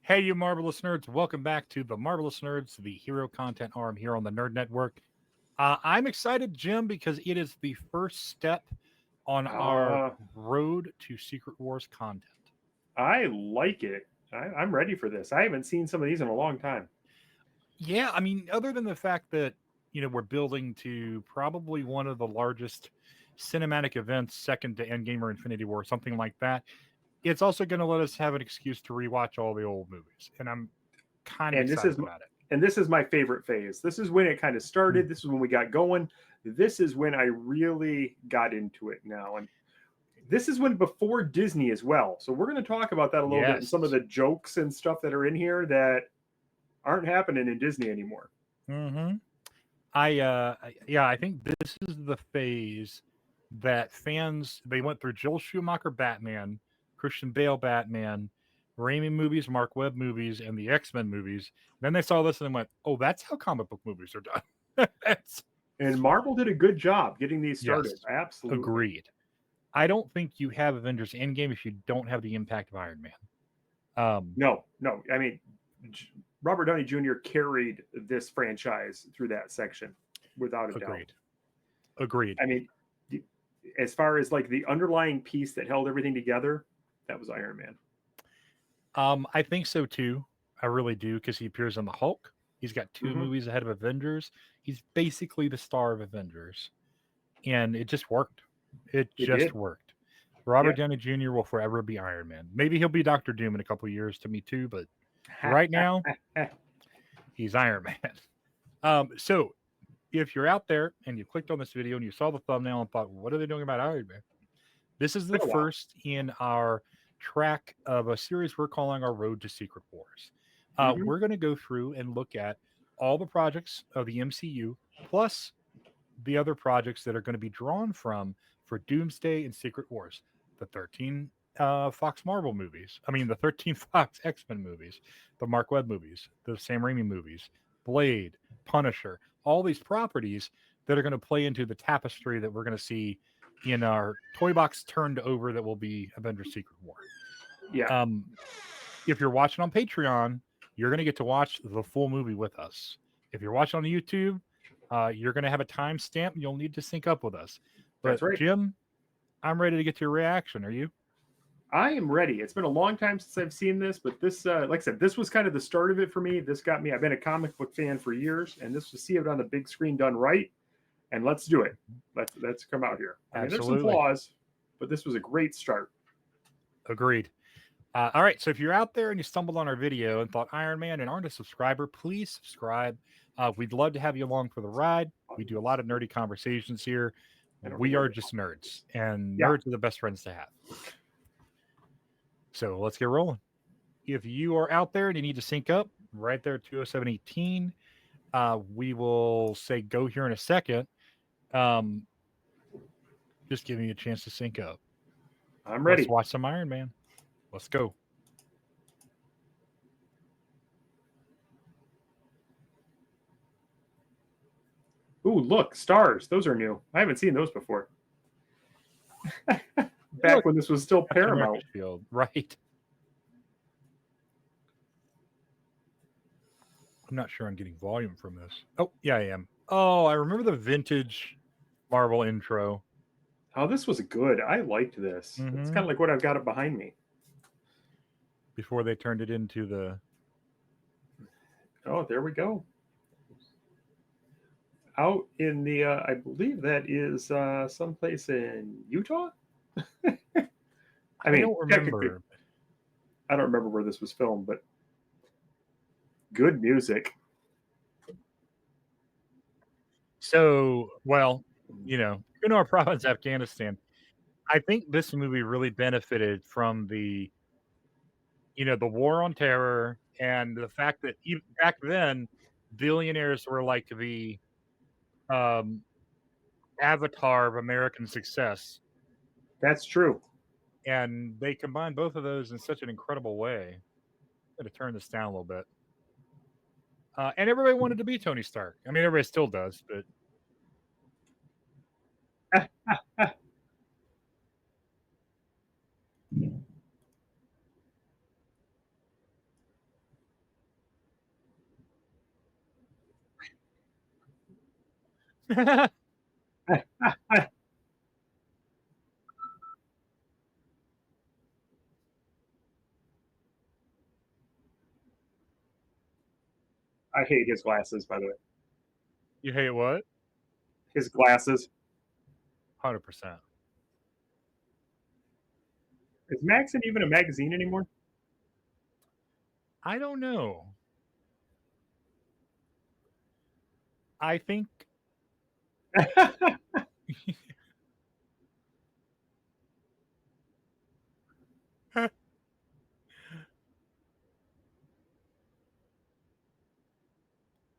Hey, you marvelous nerds! Welcome back to the Marvelous Nerds, the hero content arm here on the Nerd Network. I'm excited, Jim, because it is the first step on our Uh, road to Secret Wars content. I like it. I'm ready for this. I haven't seen some of these in a long time. Yeah, I mean, other than the fact that we're building to probably one of the largest cinematic events, second to Endgame or Infinity War, something like that. It's also going to let us have an excuse to rewatch all the old movies, and I'm kind of And this excited is about it. and this is my favorite phase. This is when it kind of started. This is when we got going. This is when I really got into it now. And this is when before Disney as well. So we're going to talk about that a little bit and Yes. some of the jokes and stuff that are in here that aren't happening in Disney anymore. Mm-hmm. I think this is the phase that fans they went through Joel Schumacher Batman, Christian Bale Batman, Raimi movies, Mark Webb movies, and the X-Men movies. Then they saw this and they went, "Oh, that's how comic book movies are done." That's And Marvel did a good job getting these started. yes, Absolutely. agreed. I don't think you have Avengers Endgame if you don't have the impact of Iron Man. No, no. I mean, Robert Downey Jr. carried this franchise through that section without a doubt. Agreed. Agreed. I mean, as far as like the underlying piece that held everything together, that was Iron Man. I think so too. I really do because he appears in the Hulk. He's got two Mm-hmm. movies ahead of Avengers. He's basically the star of Avengers, and it just worked. It It just did. worked. Robert Yeah. Downey Jr. will forever be Iron Man. Maybe he'll be Doctor Doom in a couple years to me too, but right now he's Iron Man. So if you're out there and you clicked on this video and you saw the thumbnail and thought, "What are they doing about Iron Man?" This is the Been a while. first in our track of a series we're calling our Road to Secret Wars. Mm-hmm. We're going to go through and look at all the projects of the MCU, plus the other projects that are going to be drawn from for Doomsday and Secret Wars, the 13 Fox Marvel movies. I mean, the 13 Fox X Men movies, the Mark Webb movies, the Sam Raimi movies, Blade, Punisher, all these properties that are going to play into the tapestry that we're going to see in our toy box turned over that will be Avengers Secret War. Yeah. Um, if you're watching on Patreon, you're going to get to watch the full movie with us. If you're watching on YouTube, you're going to have a timestamp. You'll need to sync up with us. But That's right. Jim, I'm ready to get to your reaction. Are you? I am ready. It's been a long time since I've seen this, but this, like I said, this was kind of the start of it for me. This got me. I've been a comic book fan for years, and this to see it on the big screen done right. And let's do it. Let's come out here. I mean, there's some Absolutely. flaws, but this was a great start. Agreed. All right. So if you're out there and you stumbled on our video and thought Iron Man and aren't a subscriber, please subscribe. We'd love to have you along for the ride. We do a lot of nerdy conversations here. I don't know We where are they just nerds, and Yeah. nerds are the best friends to have. So let's get rolling. If you are out there and you need to sync up, right there, 20718, we will say go here in a second. Um, just giving you a chance to sync up. I'm Let's ready. watch some Iron Man. Let's go. Ooh, look, stars. Those are new. I haven't seen those before. Back Look, when this was still Captain America Paramount. shield, right? I'm not sure I'm getting volume from this. Oh, yeah, I am. Oh, I remember the vintage Marvel intro. Oh, this was good. I liked this. It's Mm-hmm. kind of like what I've got it behind me. Before they turned it into the. Oh, there we go. Out in the, I believe that is someplace in Utah. I I mean, don't technically, remember. I don't remember where this was filmed, but good music. So, well, in our province, Afghanistan, I think this movie really benefited from the war on terror and the fact that even back then, billionaires were like the um, avatar of American success, That's true. and they combined both of those in such an incredible way. I'm gonna turn this down a little bit. And everybody wanted to be Tony Stark. I mean, everybody still does, but I hate his glasses, by the way. You hate what? His glasses. 100%. Is Maxim even a magazine anymore? I don't know. I think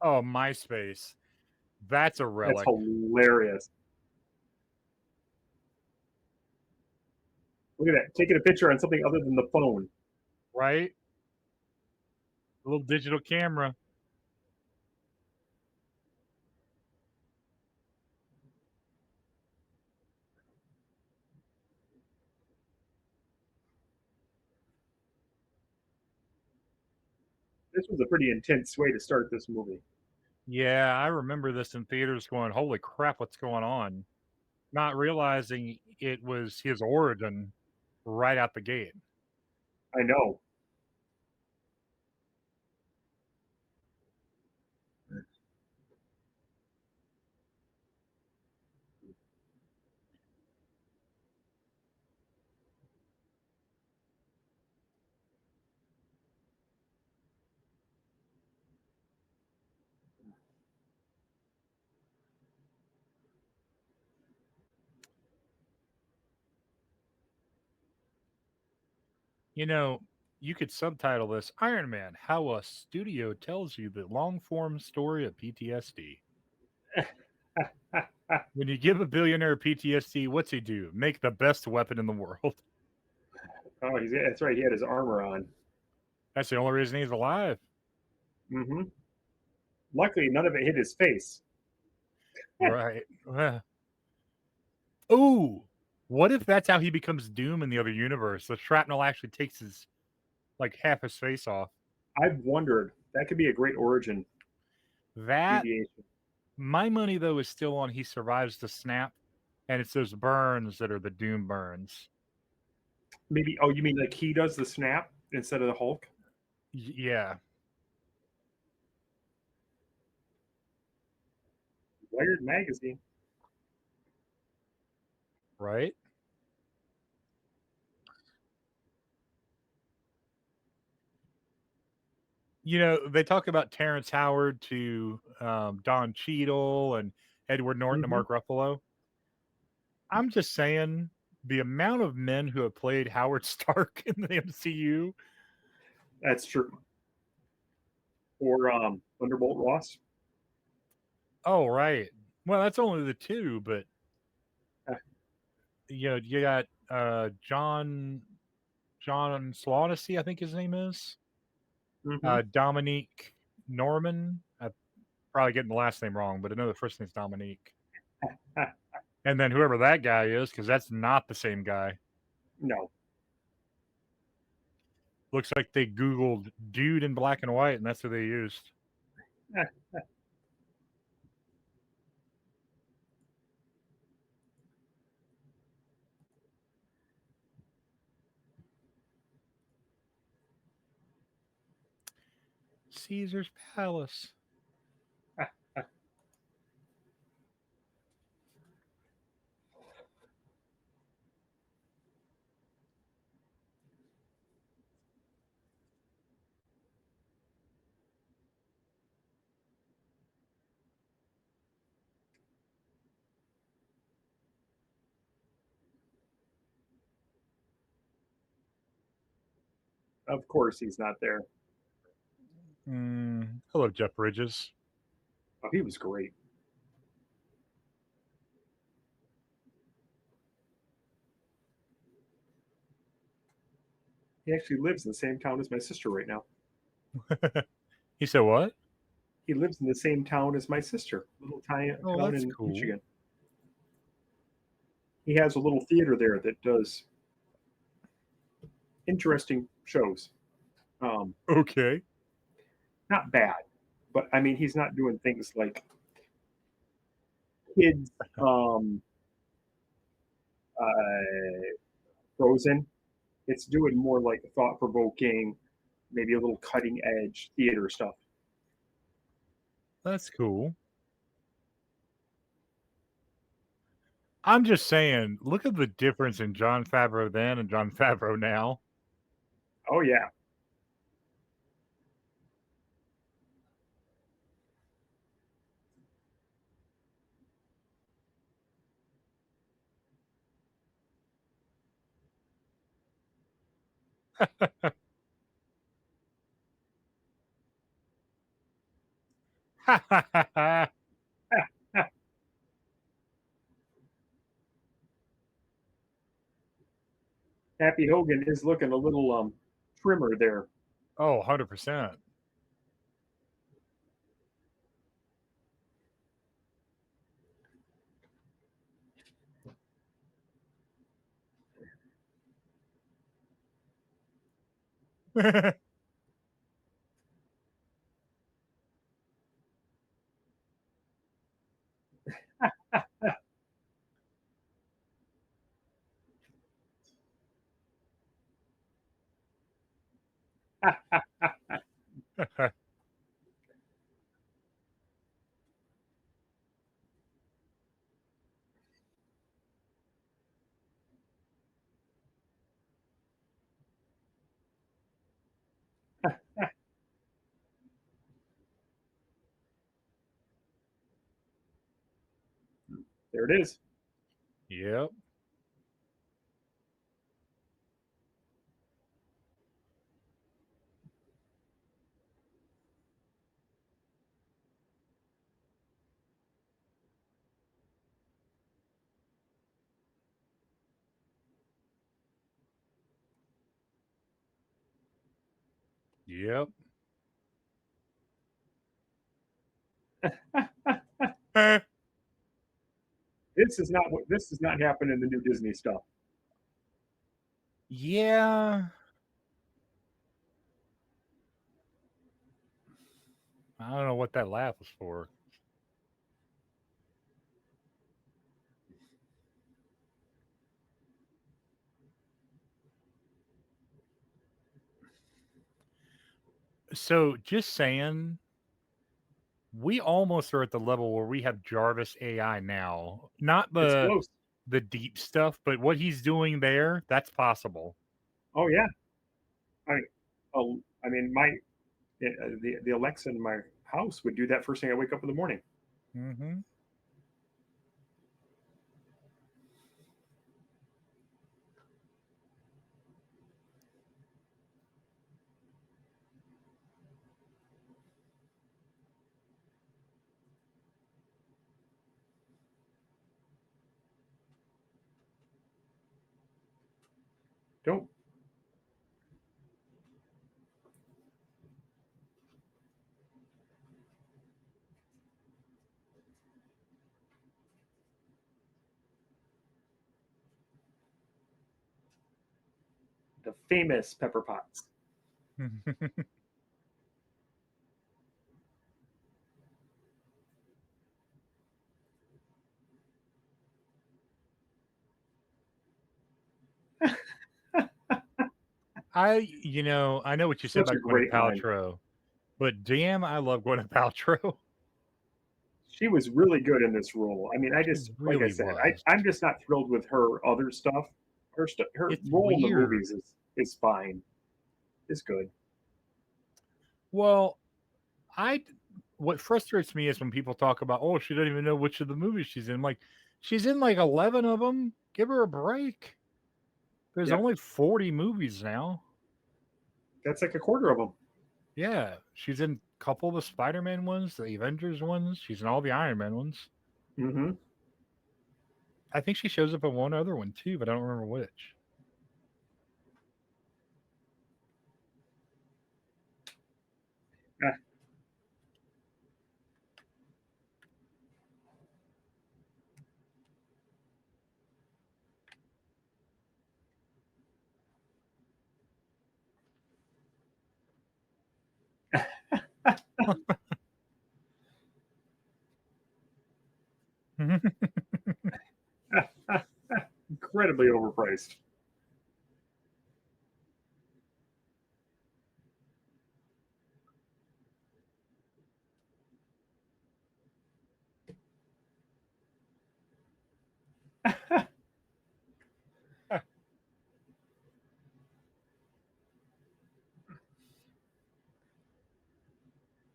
oh, MySpace. That's a That's relic, hilarious. Look at that. Taking a picture on something other than the phone. right? A little digital camera. This was a pretty intense way to start this movie. Yeah, I remember this in theaters going, "Holy crap, what's going on?" Not realizing it was his origin right out the gate. I know. You know, you could subtitle this Iron Man, how a studio tells you the long form story of PTSD. When you give a billionaire PTSD, what's he do? Make the best weapon in the world. Oh, that's right. He had his armor on. That's the only reason he's alive. Hmm. Luckily, none of it hit his face. Right. Ooh, what if that's how he becomes Doom in the other universe? The shrapnel actually takes his like half his face off. I've wondered. That could be a great origin That deviation. my money though is still on he survives the snap, and it's those burns that are the Doom burns. Maybe. Oh, you mean like he does the snap instead of the Hulk? Yeah, Wired magazine. right. You know, they talk about Terrence Howard to Don Cheadle and Edward Norton to Hmm. Mark Ruffalo. I'm just saying the amount of men who have played Howard Stark in the MCU. That's true. Or Thunderbolt Ross. Oh, right. Well, that's only the two, but Uh, you got John Slaughter, I think his name is. hmm. Dominique Norman. I'm probably getting the last name wrong, but I know the first name's Dominique. And then whoever that guy is, because that's not the same guy. No. Looks like they Googled dude in black and white, and that's who they used. Caesar's Palace. Of course, he's not there. Hello, Jeff Bridges. Oh, he was great. He actually lives in the same town as my sister right now. He said what? He lives in the same town as my sister, little tiny Oh, town that's in cool. Michigan. He has a little theater there that does interesting shows. Um, Okay. Not bad, but I mean, he's not doing things like kids um uh Frozen. It's doing more like thought provoking, maybe a little cutting edge theater stuff. That's cool. I'm just saying, look at the difference in Jon Favreau then and Jon Favreau now. Oh yeah. Happy Hogan is looking a little trimmer there. Oh, 100%. There it is. Yep. Yep. This is not happening in the new Disney stuff. Yeah. I don't know what that laugh was for. So, just saying, we almost are at the level where we have Jarvis AI now. Not It's the close. deep stuff, but what he's doing there, that's possible. Oh yeah. I I mean my the Alexa in my house would do that first thing I wake up in the morning. Mhm. Don't. The famous Pepper Potts. I know what you said Such a about Gwyneth great line. Paltrow, but damn, I love Gwyneth Paltrow. She was really good in this role. I mean, I She just like I really said, was. I'm just not thrilled with her other stuff. Her It's role in the weird. movies is fine. It's good. Well, I what frustrates me is when people talk about, oh, she doesn't even know which of the movies she's in. Like, she's in like 11 of them. Give her a break. There's Yep, only 40 movies now. that's like a quarter of them. Yeah, she's in a couple of the Spider-Man ones, the Avengers ones. She's in all the Iron Man ones. Mm-hmm. I think she shows up in one other one too, but I don't remember which. incredibly overpriced.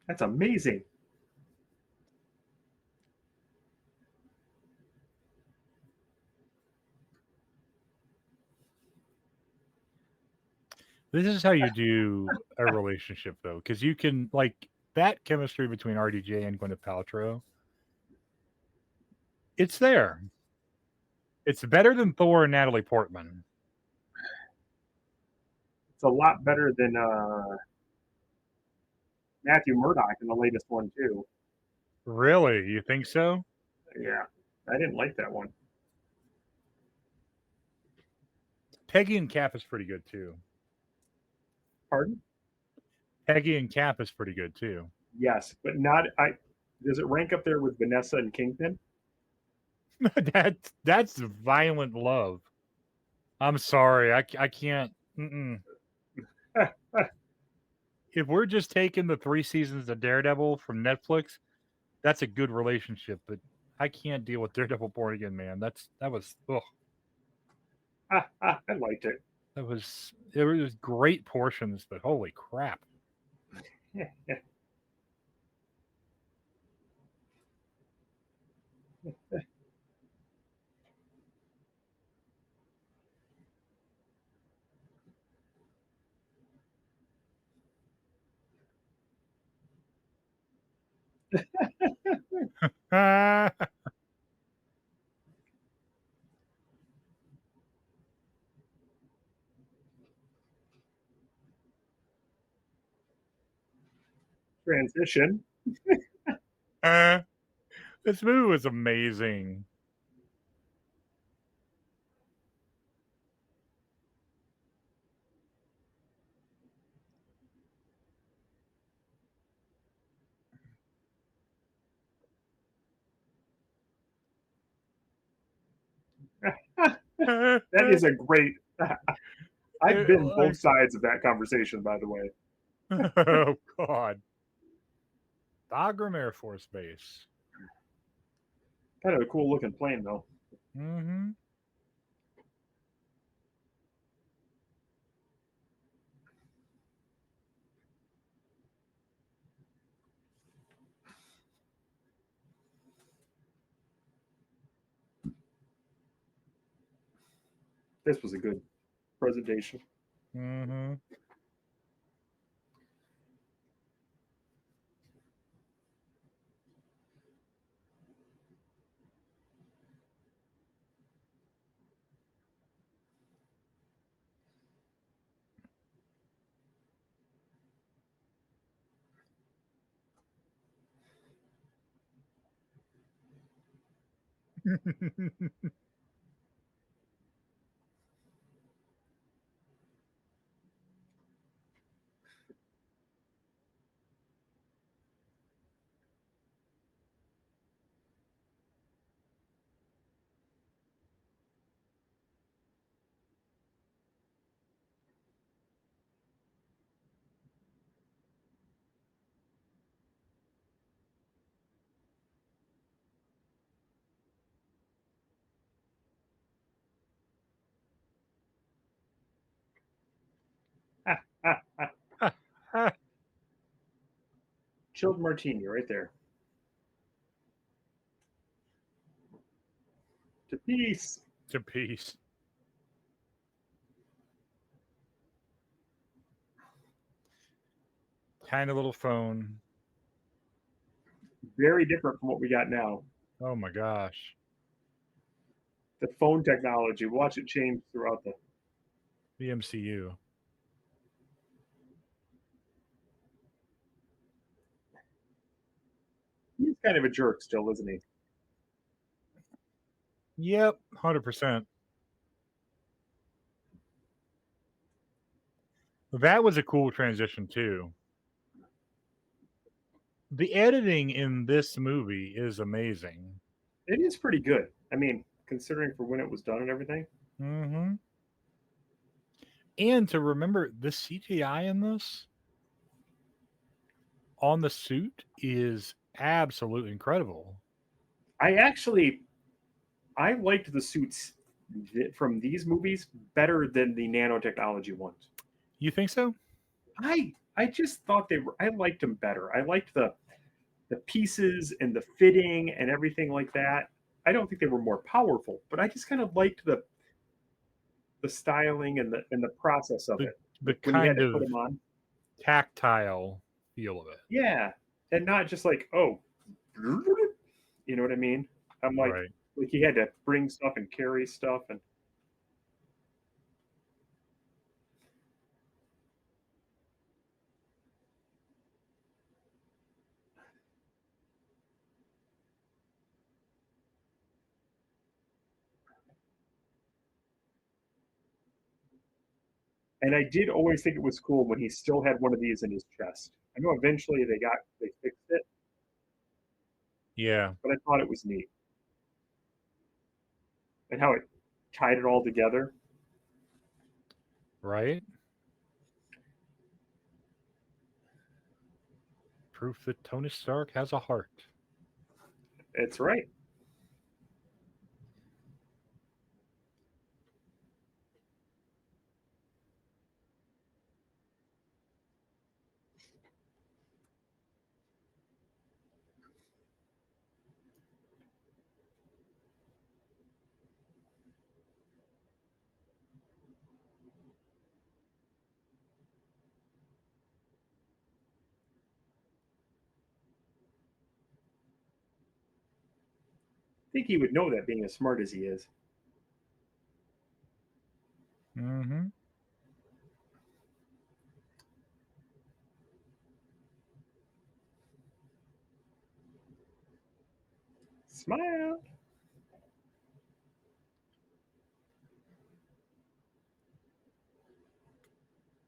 That's amazing. This is how you do a relationship, though, because you can like that chemistry between RDJ and Gwyneth Paltrow. It's there. It's better than Thor and Natalie Portman. It's a lot better than Matthew Murdock in the latest one too. Really? You think so? Yeah, I didn't like that one. Peggy and Cap is pretty good too. Pardon? Peggy and Cap is pretty good too. Yes, but not. I. Does it rank up there with Vanessa and Kingpin? That's violent love. I'm sorry, I can't. If we're just taking the 3 seasons of Daredevil from Netflix, that's a good relationship. But I can't deal with Daredevil Born Again, man. That was I liked it. It was great portions, but holy crap. Transition. This movie was amazing. That is a great. I've been both sides of that conversation, by the way. Oh God. Bagram Air Force Base. Kind of a cool looking plane, though. Mm-hmm. This was a good presentation. Mm-hmm. Chilled martini right there. To peace. To peace. Tiny little phone. Very different from what we got now. Oh my gosh. The phone technology. Watch it change throughout The MCU. He's kind of a jerk still, isn't he? Yep, 100%. That was a cool transition too. The editing in this movie is amazing. It is pretty good. I mean, considering for when it was done and everything. Mm-hmm. And to remember, the CGI in this on the suit is absolutely incredible. I actually I liked the suits from these movies better than the nanotechnology ones. You think so? I just thought they were. I liked them better. I liked the pieces and the fitting and everything like that. I don't think they were more powerful, but I just kind of liked the styling and the process of The it. the Like when you had kind to put of them on. tactile feel of it. Yeah, and not just like, oh, you know what I mean? I'm Right. like he had to bring stuff and carry stuff, and I did always think it was cool when he still had one of these in his chest. I know eventually they fixed it, Yeah. but I thought it was neat and how it tied it all together. Right. Proof that Tony Stark has a heart. It's right. I think he would know that being as smart as he is. Mm-hmm. Smile.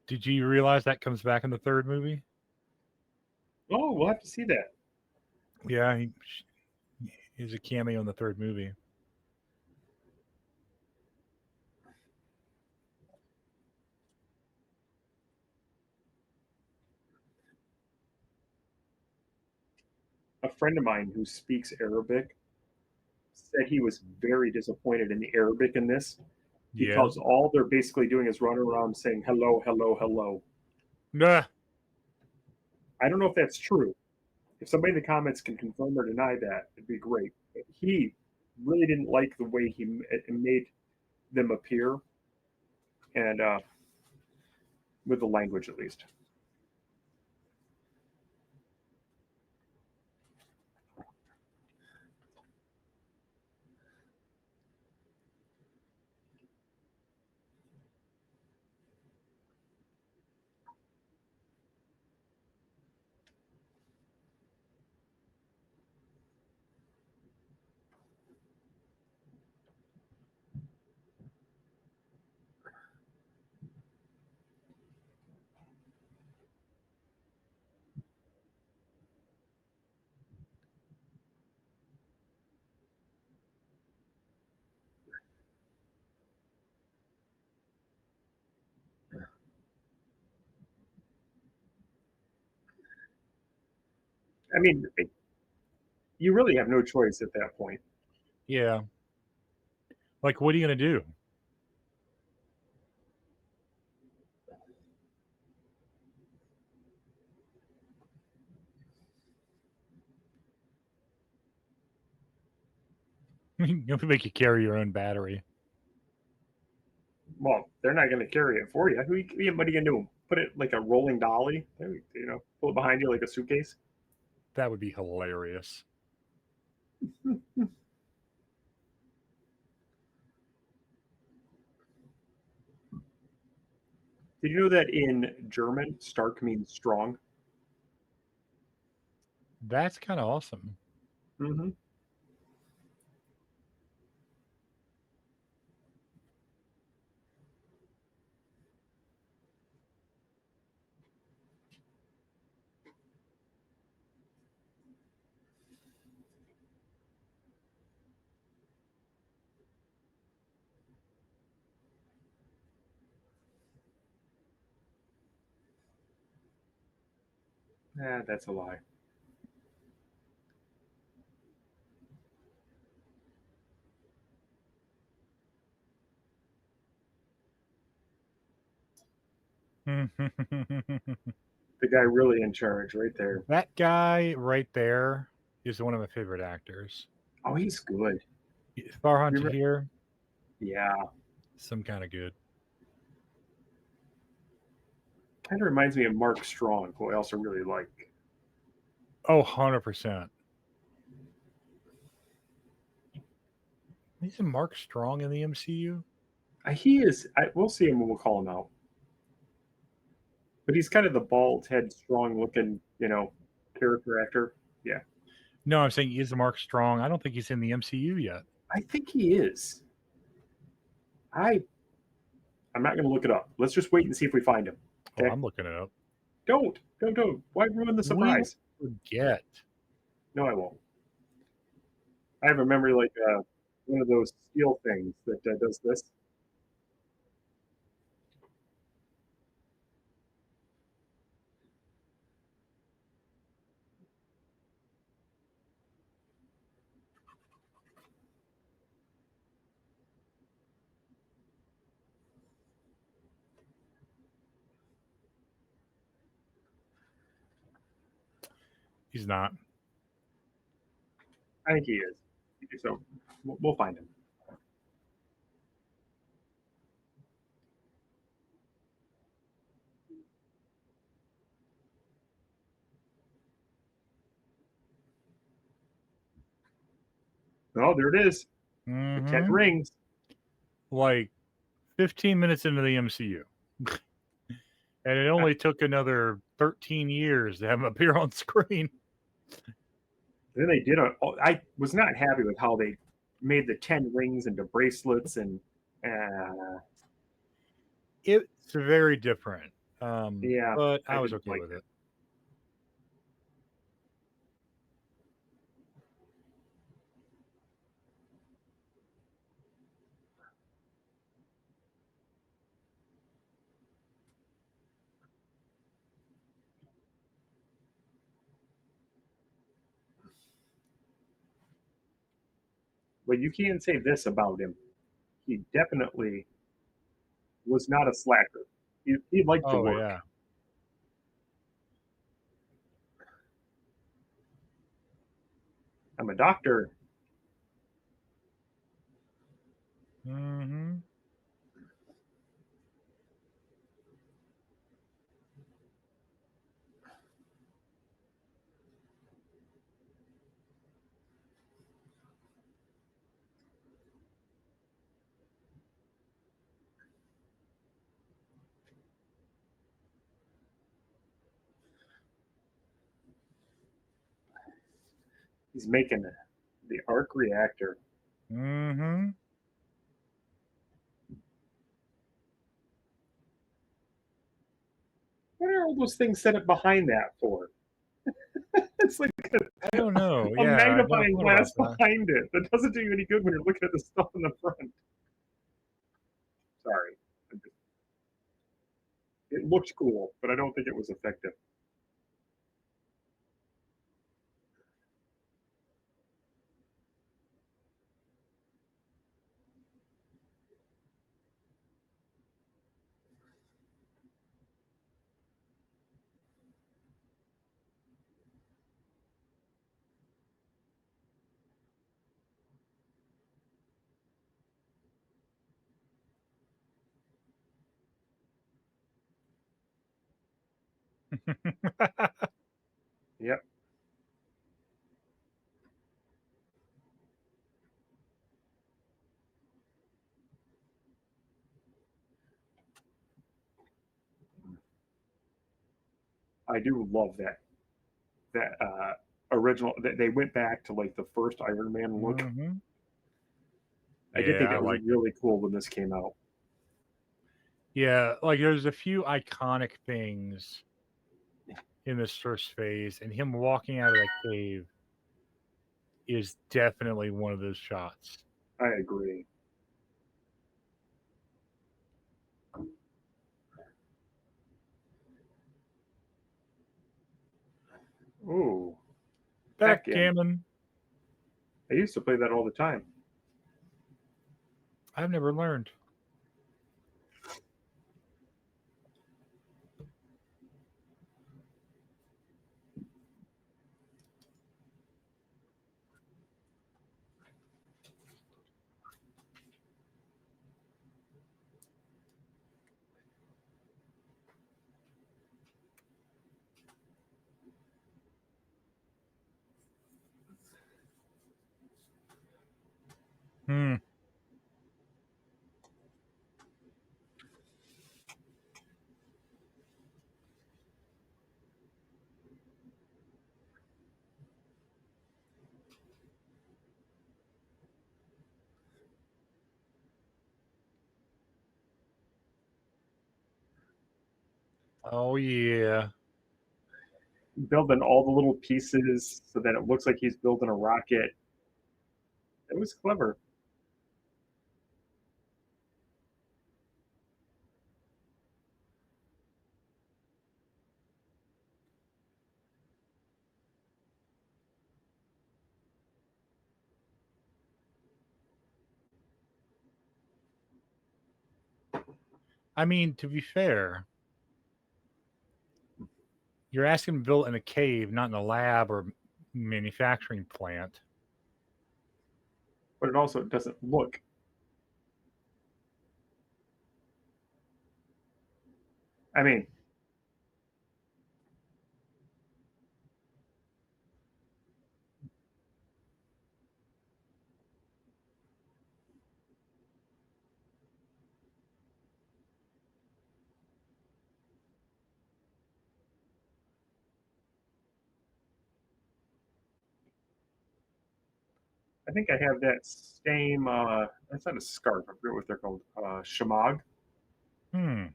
Did you realize that comes back in the third movie? Oh, we'll have to see that. Yeah, he's a cameo in the third movie. A friend of mine who speaks Arabic said he was very disappointed in the Arabic in this Yeah. because all they're basically doing is running around saying hello, hello, hello. Nah. I don't know if that's true. If somebody in the comments can confirm or deny that, it'd be great. But he really didn't like the way he made them appear, and with the language at least. I mean, you really have no choice at that point. Yeah. Like, what are you gonna do? You'll make you carry your own battery. Well, they're not going to carry it for you. What are you going to do? Put it like a rolling dolly? You know, pull it behind you like a suitcase? That would be hilarious. Did you know that in German, Stark means strong? That's kind of awesome. Mm-hmm. That's a lie. The guy really in charge right there. That guy right there is one of my favorite actors. Oh, he's good. Farhan You remember- Tahir, Yeah. some kind of good. Kind of reminds me of Mark Strong, who I also really like. Oh, 100%. Isn't Mark Strong in the MCU? He is. We'll see him when we'll call him out. But he's kind of the bald head, strong looking, character actor. Yeah. No, I'm saying is Mark Strong. I don't think he's in the MCU yet. I think he is. I'm not going to look it up. Let's just wait and see if we find him. Oh, Okay. I'm looking it up. Don't. Why ruin the surprise? Forget. No, I won't. I have a memory like one of those steel things that does this. He's not. I think he is. So we'll find him. Oh, there it is. The 10 rings. Like 15 minutes into the MCU. And it only took another 13 years to have him appear on screen. Then they did I was not happy with how they made the 10 rings into bracelets and It's very different. Yeah, But I I was didn't okay like with it. but you can't say this about him. He definitely was not a slacker. He liked to Oh, work. yeah. I'm a doctor. Mm-hmm. He's making the arc reactor. Mm-hmm. What are all those things set up behind that for? It's like I don't know. a Yeah, I never magnifying thought glass about that. behind it. That doesn't do you any good when you're looking at the stuff in the front. Sorry. It looked cool, but I don't think it was effective. Yep. I do love that original. They went back to like the first Iron Man look. Mm-hmm. I did think Yeah, I that was like it. really cool when this came out. Yeah, like there's a few iconic things in this first phase, and him walking out of that cave is definitely one of those shots. I agree. Ooh, Backgammon. I used to play that all the time. I've never learned. Hmm. Oh yeah. Building all the little pieces so that it looks like he's building a rocket. It was clever. I mean, to be fair, you're asking him to build in a cave, not in a lab or manufacturing plant. But it also doesn't look. I mean, I think I have that same. That's not a scarf. I forget what they're called. Shamag. Hmm.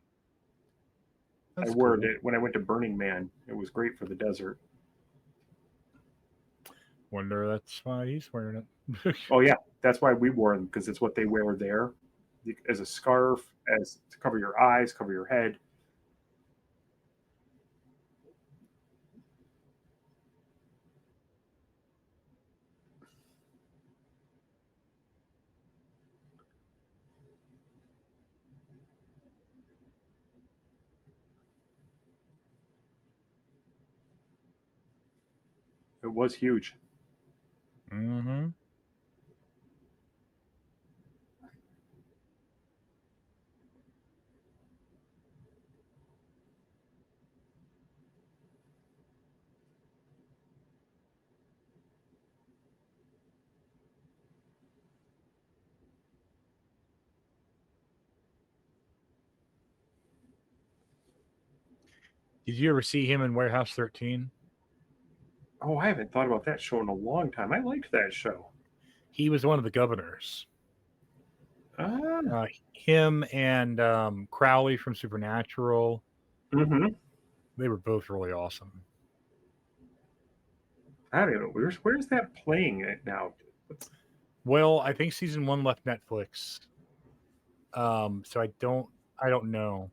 I That's wore cool. it when I went to Burning Man. It was great for the desert. Wonder that's why he's wearing it. Oh yeah, that's why we wore them because it's what they wear there, as a scarf, as to cover your eyes, cover your head. It was huge. Mm-hmm. Did you ever see him in Warehouse 13? Oh, I haven't thought about that show in a long time. I liked that show. He was one of the governors. Ah, Him and Crowley from Supernatural. mm-hmm. They were both really awesome. I don't know. Where's that playing it now? What's, Well, I think season one left Netflix. So I don't know.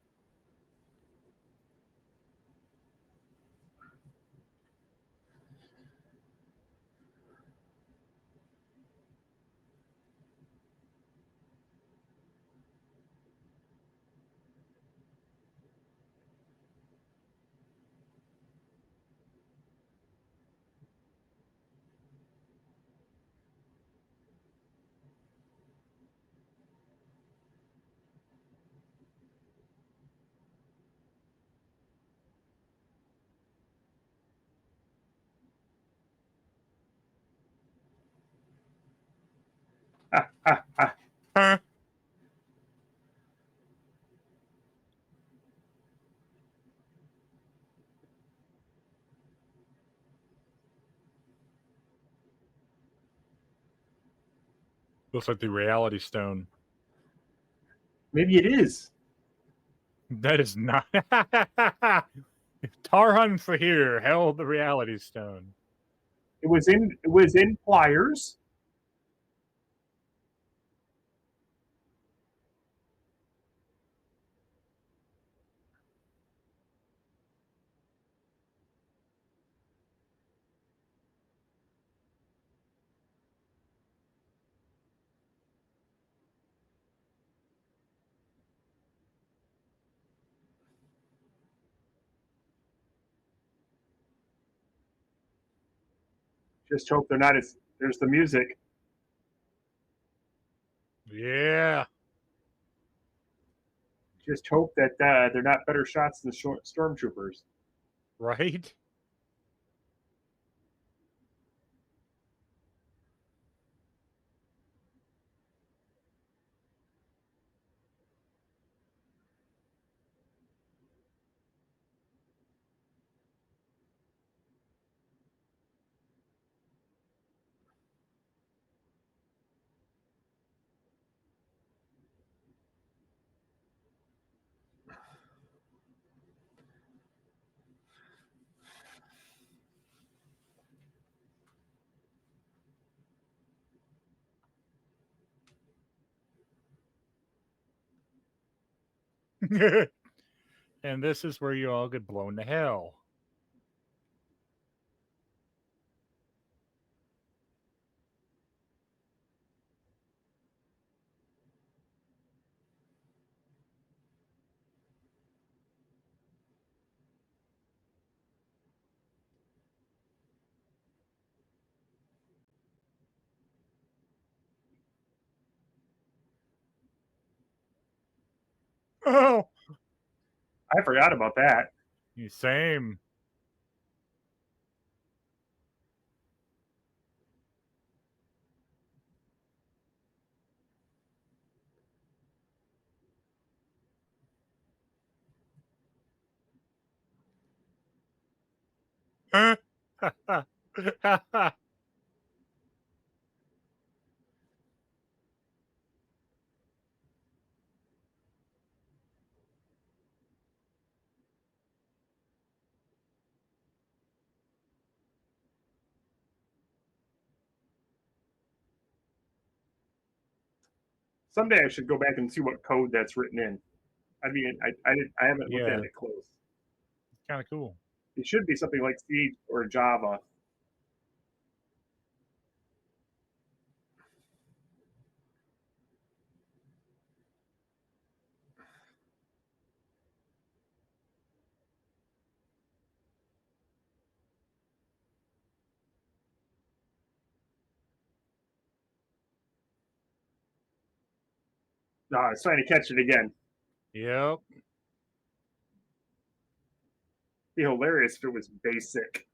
ah, ah, ah. Huh? Looks like the Reality Stone. Maybe it is. That is not. Tarhan Fahir held the Reality Stone. It was in. It was in Pliers. Just hope they're not as. There's the music. Yeah. Just hope that they're not better shots than the stormtroopers. Right. And this is where you all get blown to hell. Oh, I forgot about that. same. Someday I should go back and see what code that's written in. I mean, I haven't looked Yeah, at it close. it's kind of cool. It should be something like C or Java. No, I was trying to catch it again. Yep. It'd be hilarious if it was basic.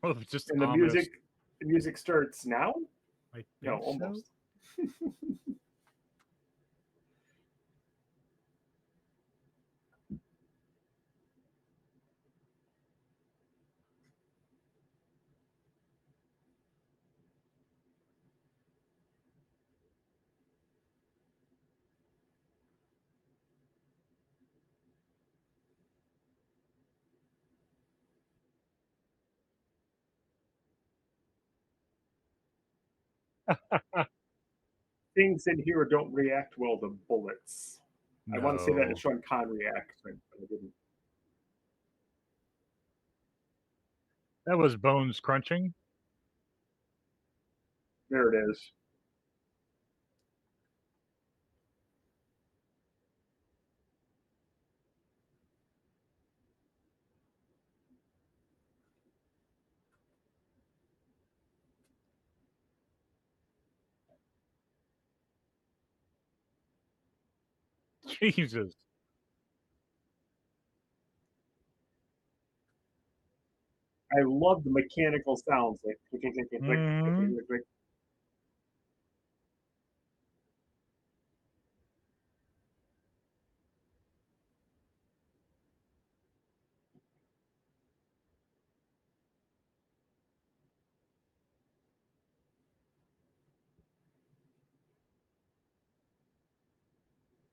Oh, just And ominous. the music starts now. I No, think so. almost. Things in here don't react well to bullets. I want to say that in No. Sean Conn react, but I didn't. That was bones crunching. There it is. Jesus. I love the mechanical sounds like click, click, click, click, click, click, Hmm. click, click.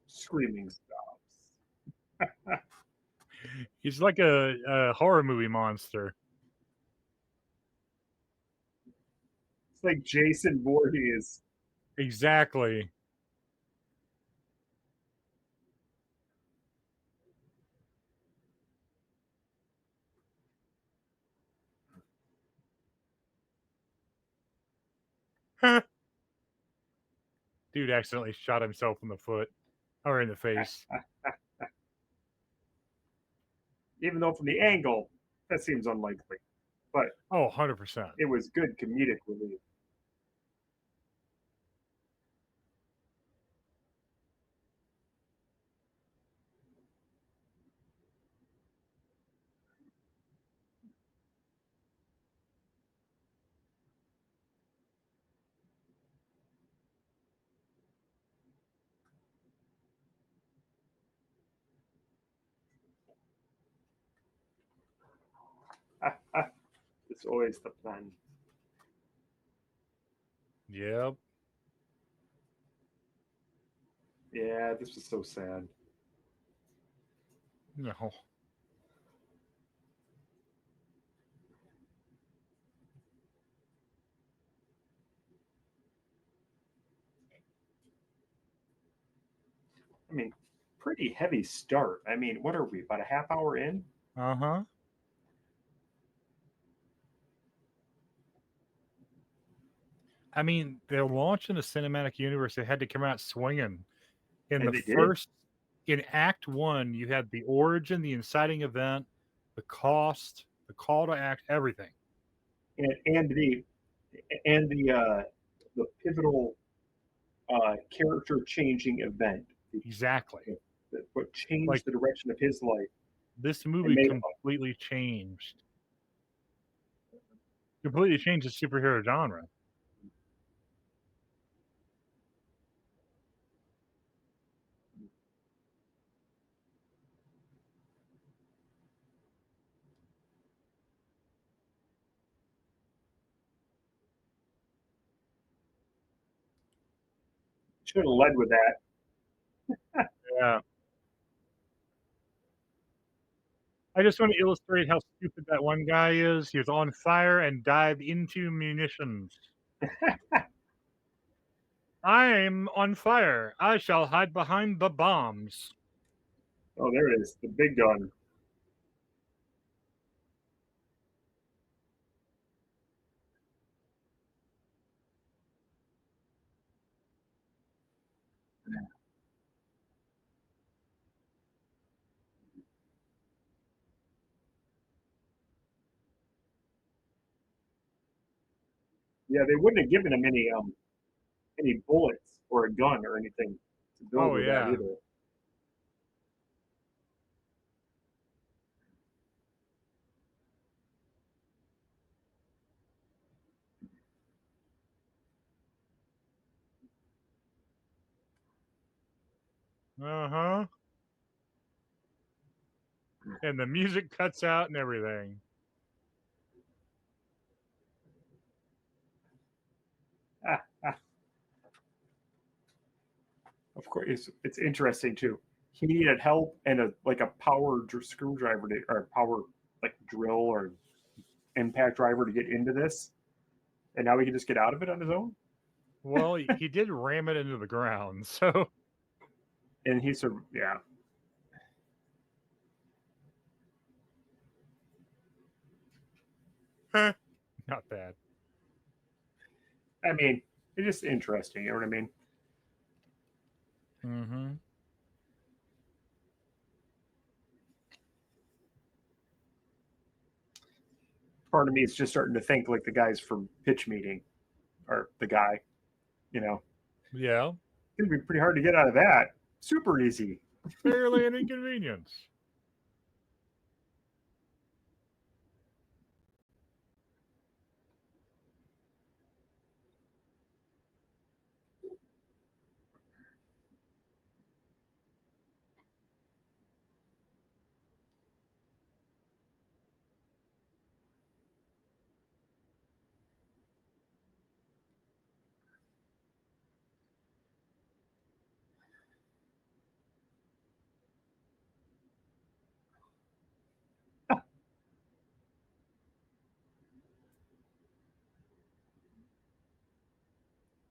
Screaming stops. He's like a horror movie monster. It's like Jason Voorhees. Exactly. Dude accidentally shot himself in the foot or in the face. Even though from the angle, that seems unlikely. But Oh, 100%. it was good comedic relief. It's always the plan. Yep. Yeah, this was so sad. No. I mean, pretty heavy start. I mean, what are we, about a half hour in? Uh-huh. I mean, they're launching a cinematic universe. They had to come out swinging. In And the they did. first, in Act 1, you had the origin, the inciting event, the cost, the call to act, everything. And the pivotal character changing event. Exactly. What changed Like, the direction of his life. this And movie made completely changed. Completely changed the superhero genre. should have led with that. Yeah. I just want to illustrate how stupid that one guy is. He was on fire and dived into munitions. I'm on fire. I shall hide behind the bombs. Oh, there it is, the big gun. Yeah, they wouldn't have given him any bullets or a gun or anything to build Oh, with that yeah. either. Uh-huh. And the music cuts out and everything. Of course, it's interesting too. He needed help and a power screwdriver or power like drill or impact driver to get into this, and now he can just get out of it on his own. Well, he did ram it into the ground, so And he sort of, yeah, not bad. I mean, it's just interesting. You know what I mean? Mm-hmm. Part of me is just starting to think like the guys from Pitch Meeting, or the guy. You know, Yeah. it'd be pretty hard to get out of that. Super easy. Barely an inconvenience.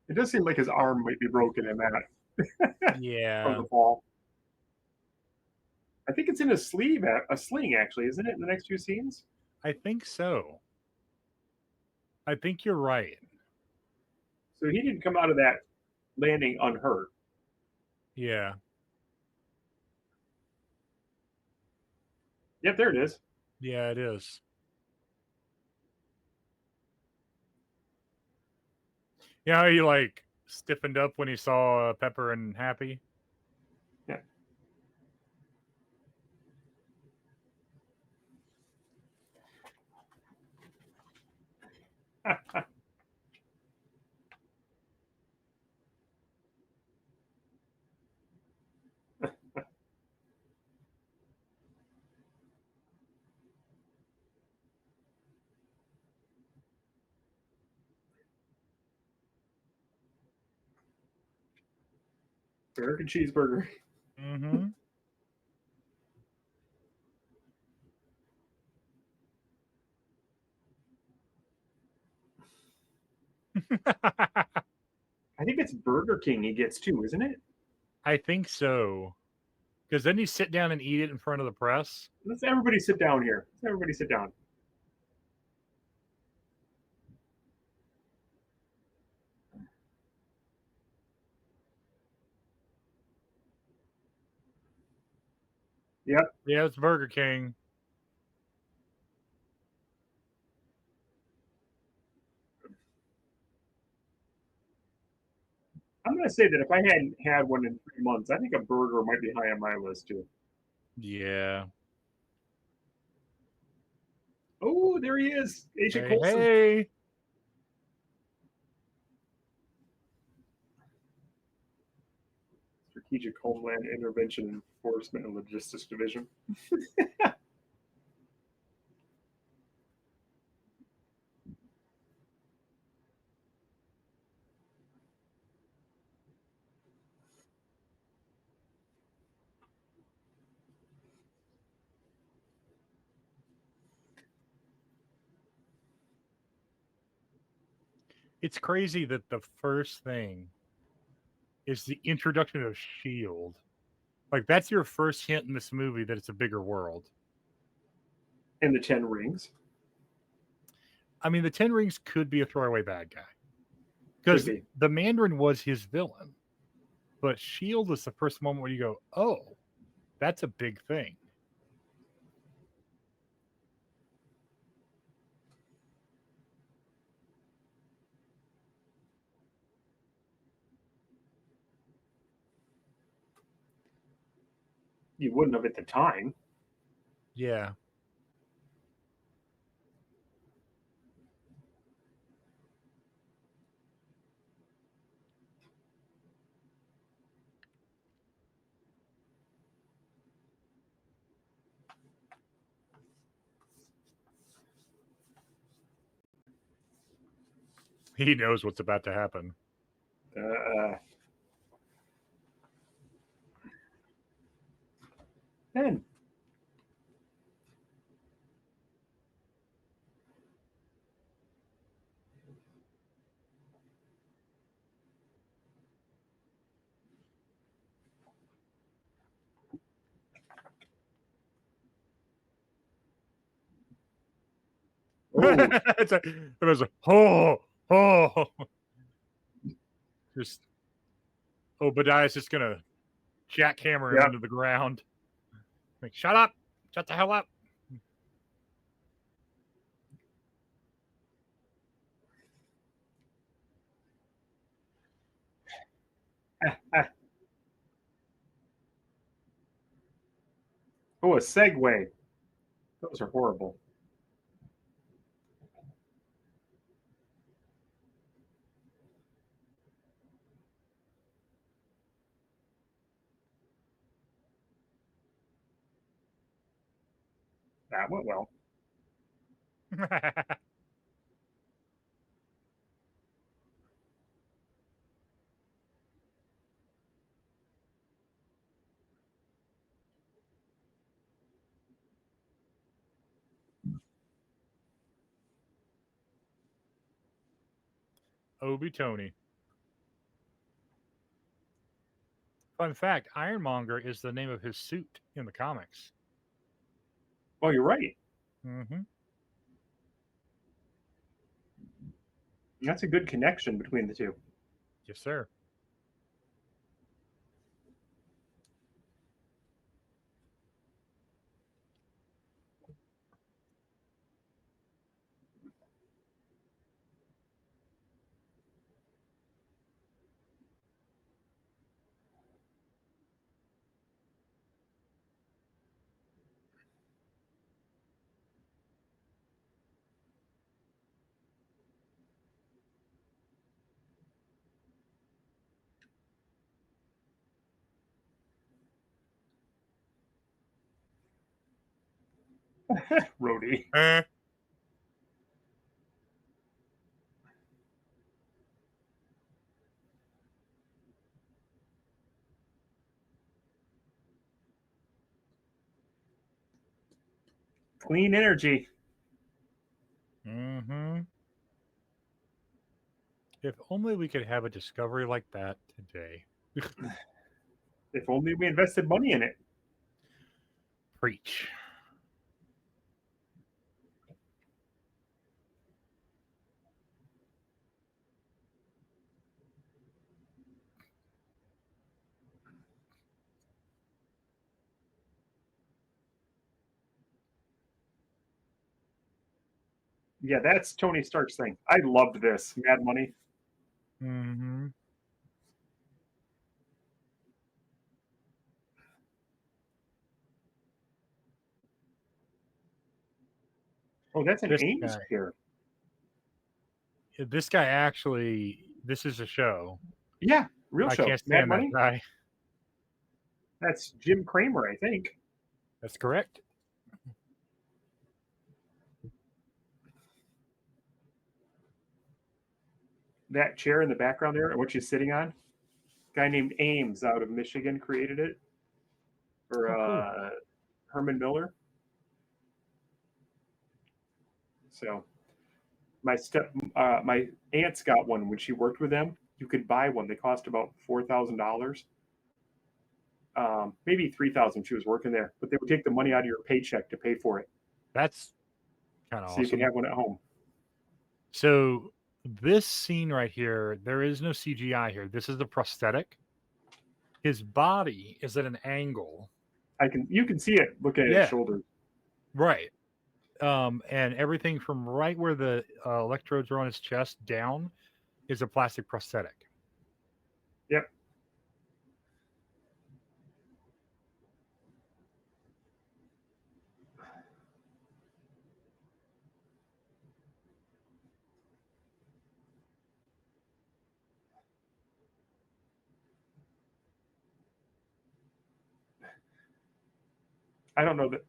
It does seem like his arm might be broken in that from Yeah. the fall. I think it's in a sleeve, a sling, actually, isn't it? In the next few scenes. I think so. I think you're right. So he didn't come out of that landing unhurt. Yeah. Yep, there it is. Yeah, it is. You know how he like stiffened up when he saw Pepper and Happy? Yeah. American cheeseburger. Mm-hmm. I think it's Burger King he gets too, isn't it? I think so. Because then you sit down and eat it in front of the press. Let's everybody sit down here. Let's everybody sit down. Yep. Yeah, it's Burger King. I'm going to say that if I hadn't had one in 3 months, I think a burger might be high on my list too. Yeah. Oh, there he is. Agent Hey, Coulson. hey. Strategic Homeland Intervention Enforcement and Logistics Division. It's crazy that the first thing is the introduction of S.H.I.E.L.D. Like, that's your first hint in this movie that it's a bigger world. And the 10 Rings. I mean, the Ten Rings could be a throwaway bad guy. Because the Mandarin was his villain. But S.H.I.E.L.D. is the first moment where you go, oh, that's a big thing. You wouldn't have at the time. Yeah. He knows what's about to happen. Ben. Oh. It was a, oh. Just, Obadiah's just going to jackhammer him into the ground. Like, shut up. Shut the hell up. Oh, a segue. Those are horrible. That went well. Obi Tony. Fun fact, Ironmonger is the name of his suit in the comics. Oh, you're right. Mm-hmm. That's a good connection between the two. Yes, sir. Rhodey. Clean energy. Mm-hmm. If only we could have a discovery like that today. If only we invested money in it. Preach. Yeah, that's Tony Stark's thing. I loved this. Mad Money. Mm-hmm. Oh, that's an This Ames guy. here. This guy actually. This is a show. Yeah, real I show. can't Mad stand that Money. guy. That's Jim Cramer, I think. That's correct. That chair in the background there, what she's sitting on. Guy named Ames out of Michigan created it, or Oh, cool. Herman Miller. So my aunt's got one when she worked with them. You could buy one. They cost about $4,000, maybe 3,000. She was working there, but they would take the money out of your paycheck to pay for it, That's kind of so you can awesome. have one at home. So this scene right here, there is no CGI here. This is a prosthetic. His body is at an angle. You can see it. Look at his Yeah, shoulders. right. And everything from right where the electrodes are on his chest down is a plastic prosthetic. Yep. I don't know that.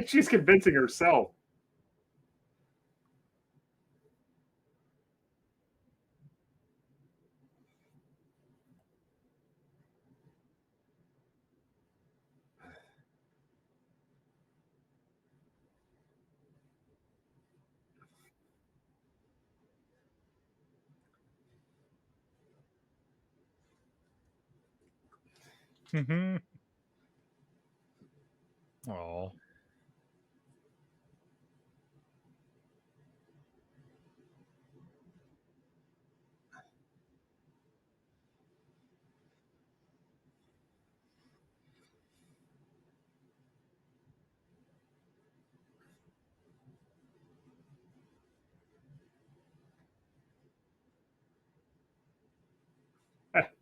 She's convincing herself. Mm-hmm. Oh.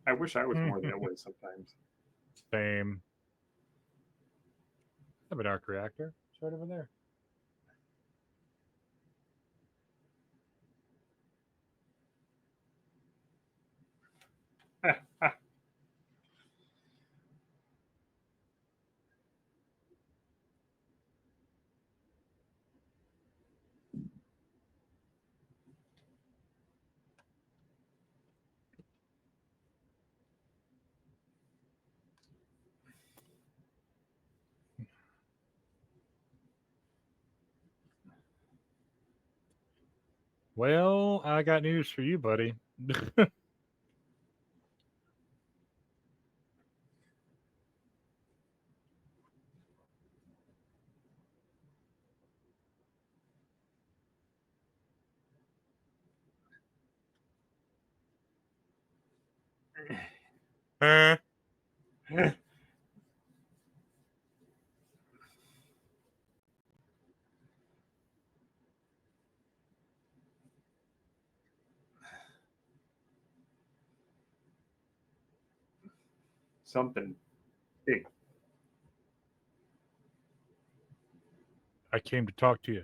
I wish I was more that way sometimes. Same. I have an arc reactor. It's right over there. Well, I got news for you, buddy. Something big. I came to talk to you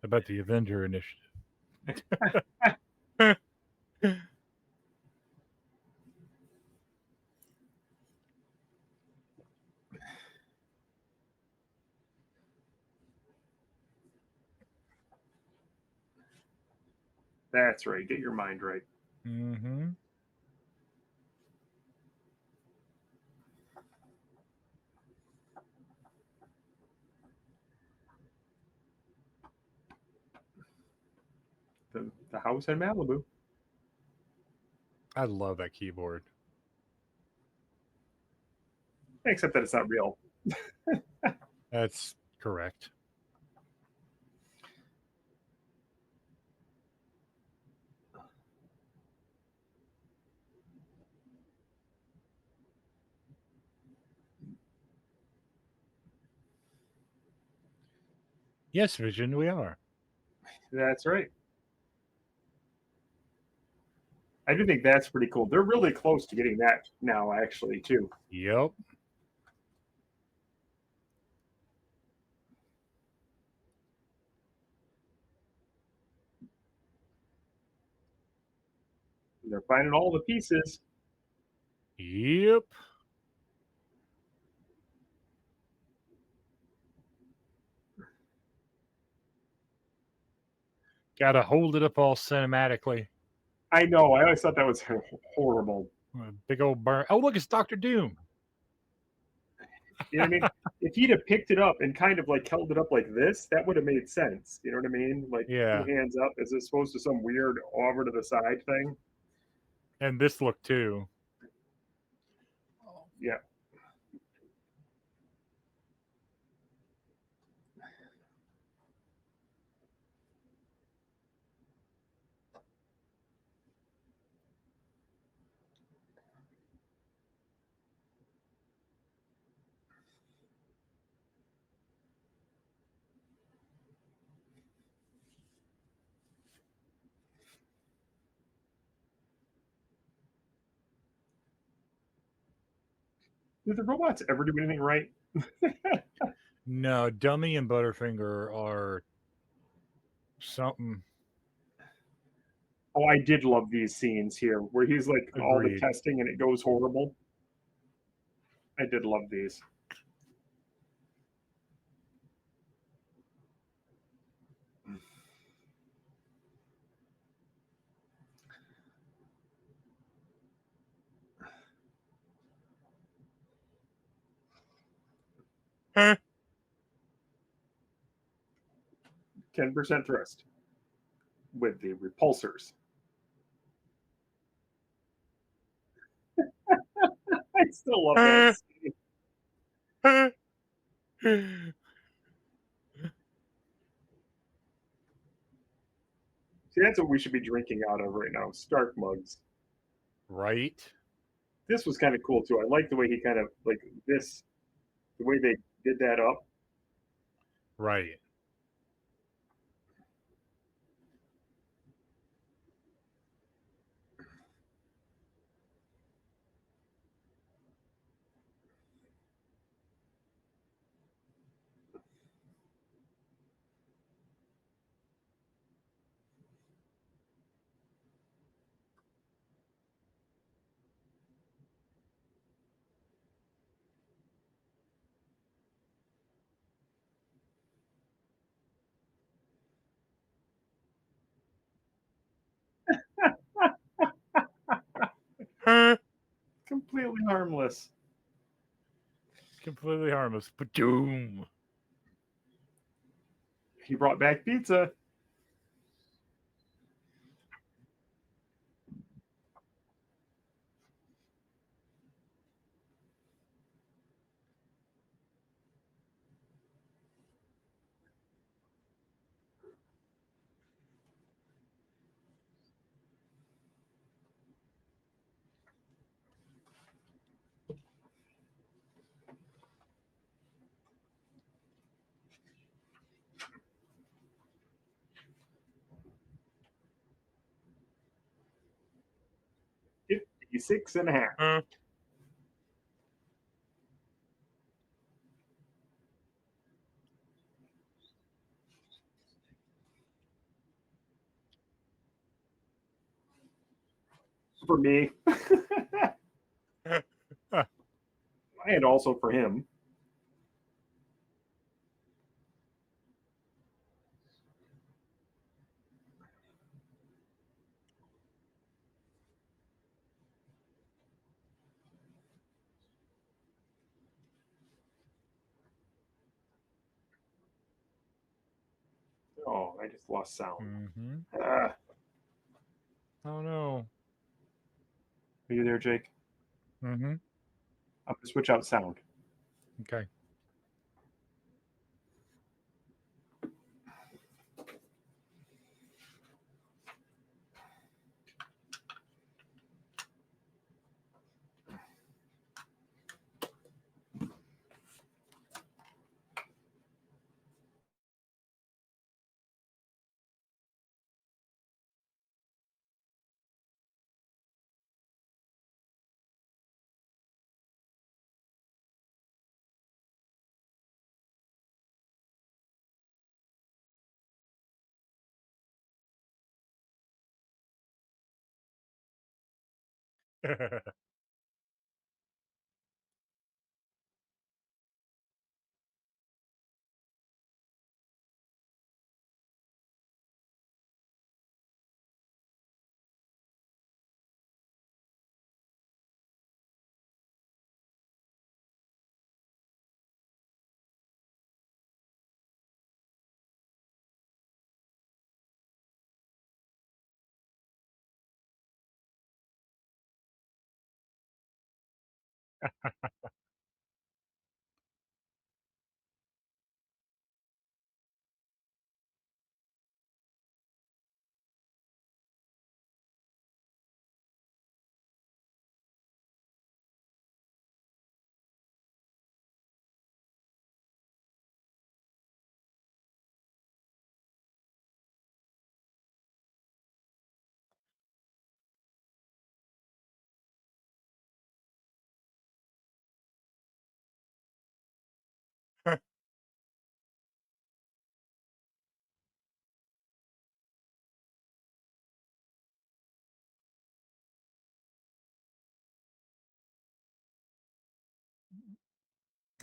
about the Avenger Initiative. That's right. Get your mind right. Mm-hmm. The house in Malibu. I love that keyboard. Except that it's not real. That's correct. Yes, Vision, we are. That's right. I do think that's pretty cool. They're really close to getting that now, actually, too. Yep. They're finding all the pieces. Yep. Gotta hold it up all cinematically. I know. I always thought that was horrible. Big old burn. Oh, look, it's Dr. Doom. You know what I mean? If he'd have picked it up and kind of like held it up like this, that would have made sense. You know what I mean? Like Yeah. two hands up as opposed to some weird over to the side thing. And this look, too. Yeah. Did the robots ever do anything right? No, Dummy and Butterfinger are something. Oh, I did love these scenes here where he's like all the Agreed. testing and it goes horrible. I did love these. Huh? 10% thrust with the repulsors. I still love that scene. See, that's what we should be drinking out of right now. Stark mugs. Right? This was kind of cool too. I like the way he kind of like this, the way they did that up. Right. completely harmless. Completely harmless. But doom. He brought back pizza. $56 and a half. For me. And also for him. Oh, I just lost sound. Mm-hmm. Ah, Oh no. are you there, Jake? Mm-hmm. I'm gonna switch out sound. Okay.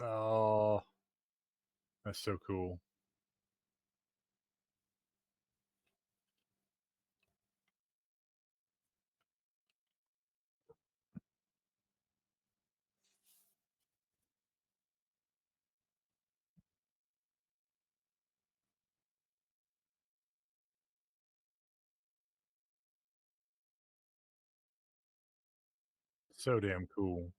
Oh, that's so cool. So damn cool.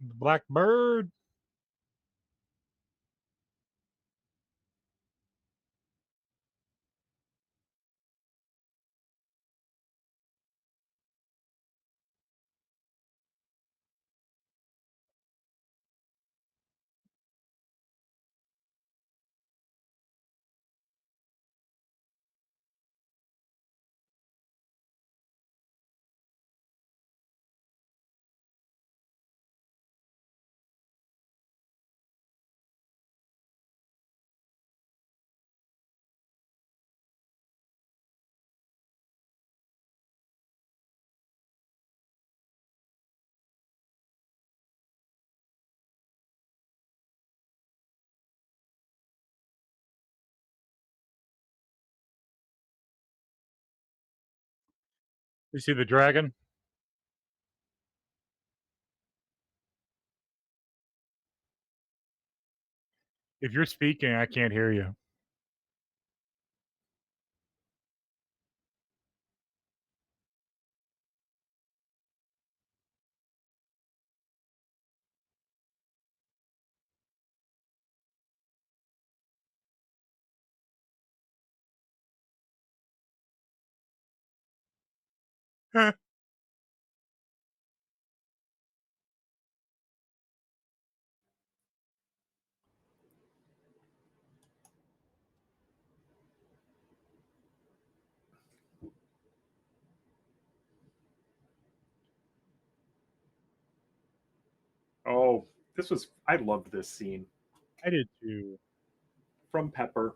Blackbird. You see the dragon? If you're speaking, I can't hear you. Oh, I loved this scene I did too. from Pepper.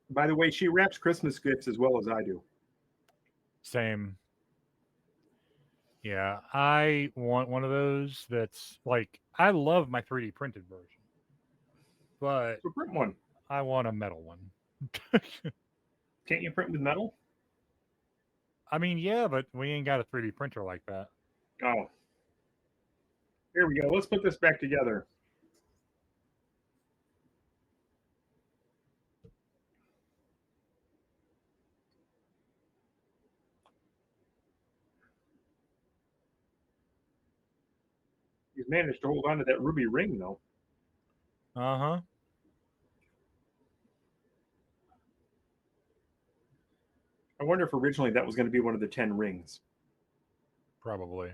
By the way, she wraps Christmas gifts as well as I do. Same. Yeah, I want one of those that's like, I love my 3D printed version, but So print one. I want a metal one. Can't you print with metal? I mean, yeah, but we ain't got a 3D printer like that. Oh, here we go. Let's put this back together. He's managed to hold on to that ruby ring, though. Uh huh. I wonder if originally that was going to be one of the 10 rings. Probably.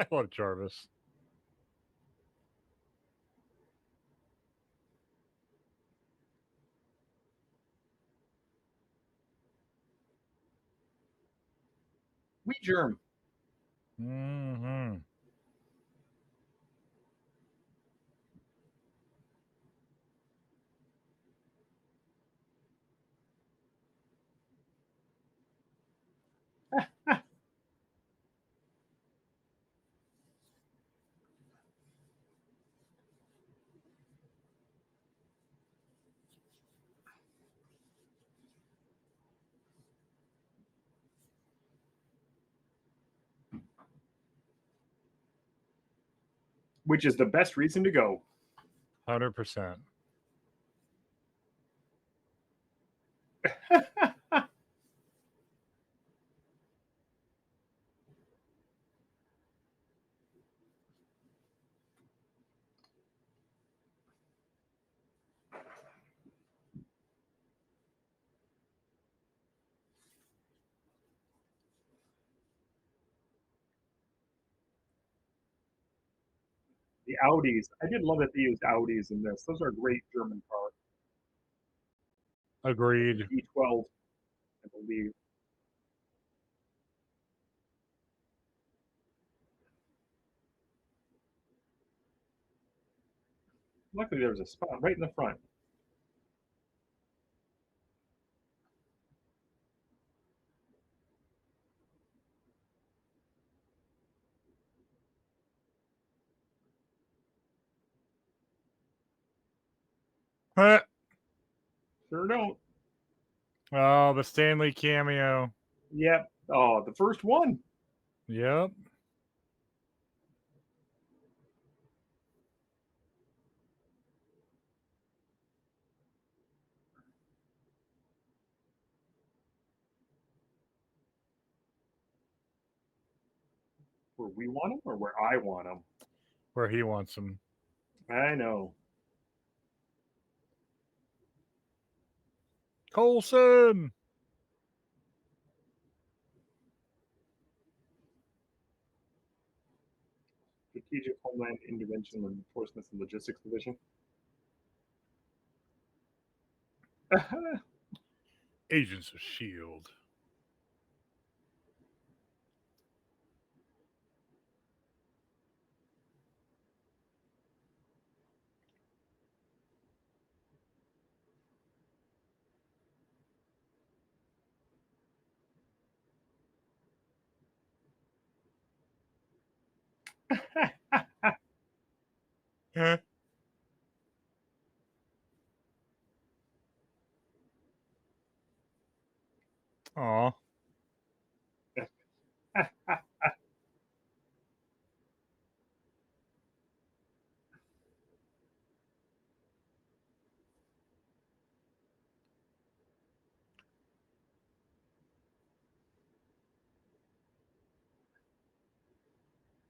I love Jarvis. We germ. Mm-hmm. Which is the best reason to go. 100%. The Audis. I did love that they used Audis in this. Those are great German cars. Agreed. D12, I believe. Luckily, there was a spot right in the front. Huh. Sure don't. Oh, the Stanley cameo. Yep. Oh, the first one. Yep. Where we want them or where I want them? Where he wants them. I know. Coulson! Strategic Homeland Intervention and Enforcement and Logistics Division. Agents of S.H.I.E.L.D. Huh? Aw.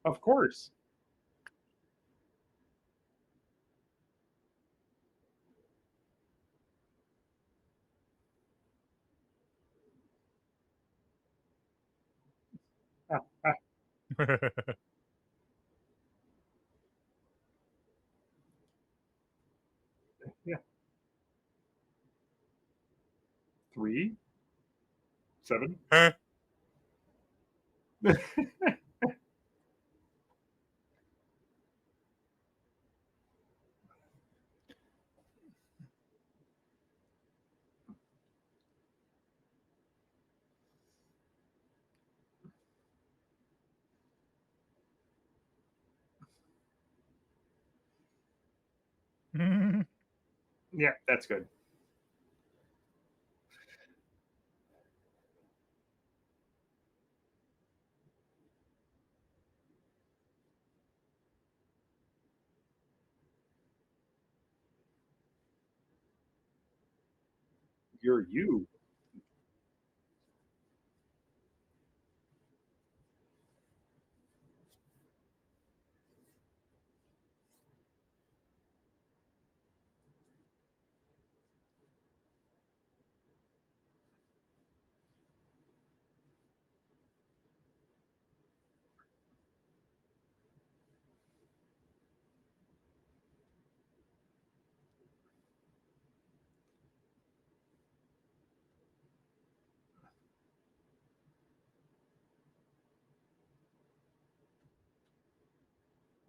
Of course. Yeah. 3, 7. Huh? Yeah, that's good. You're you.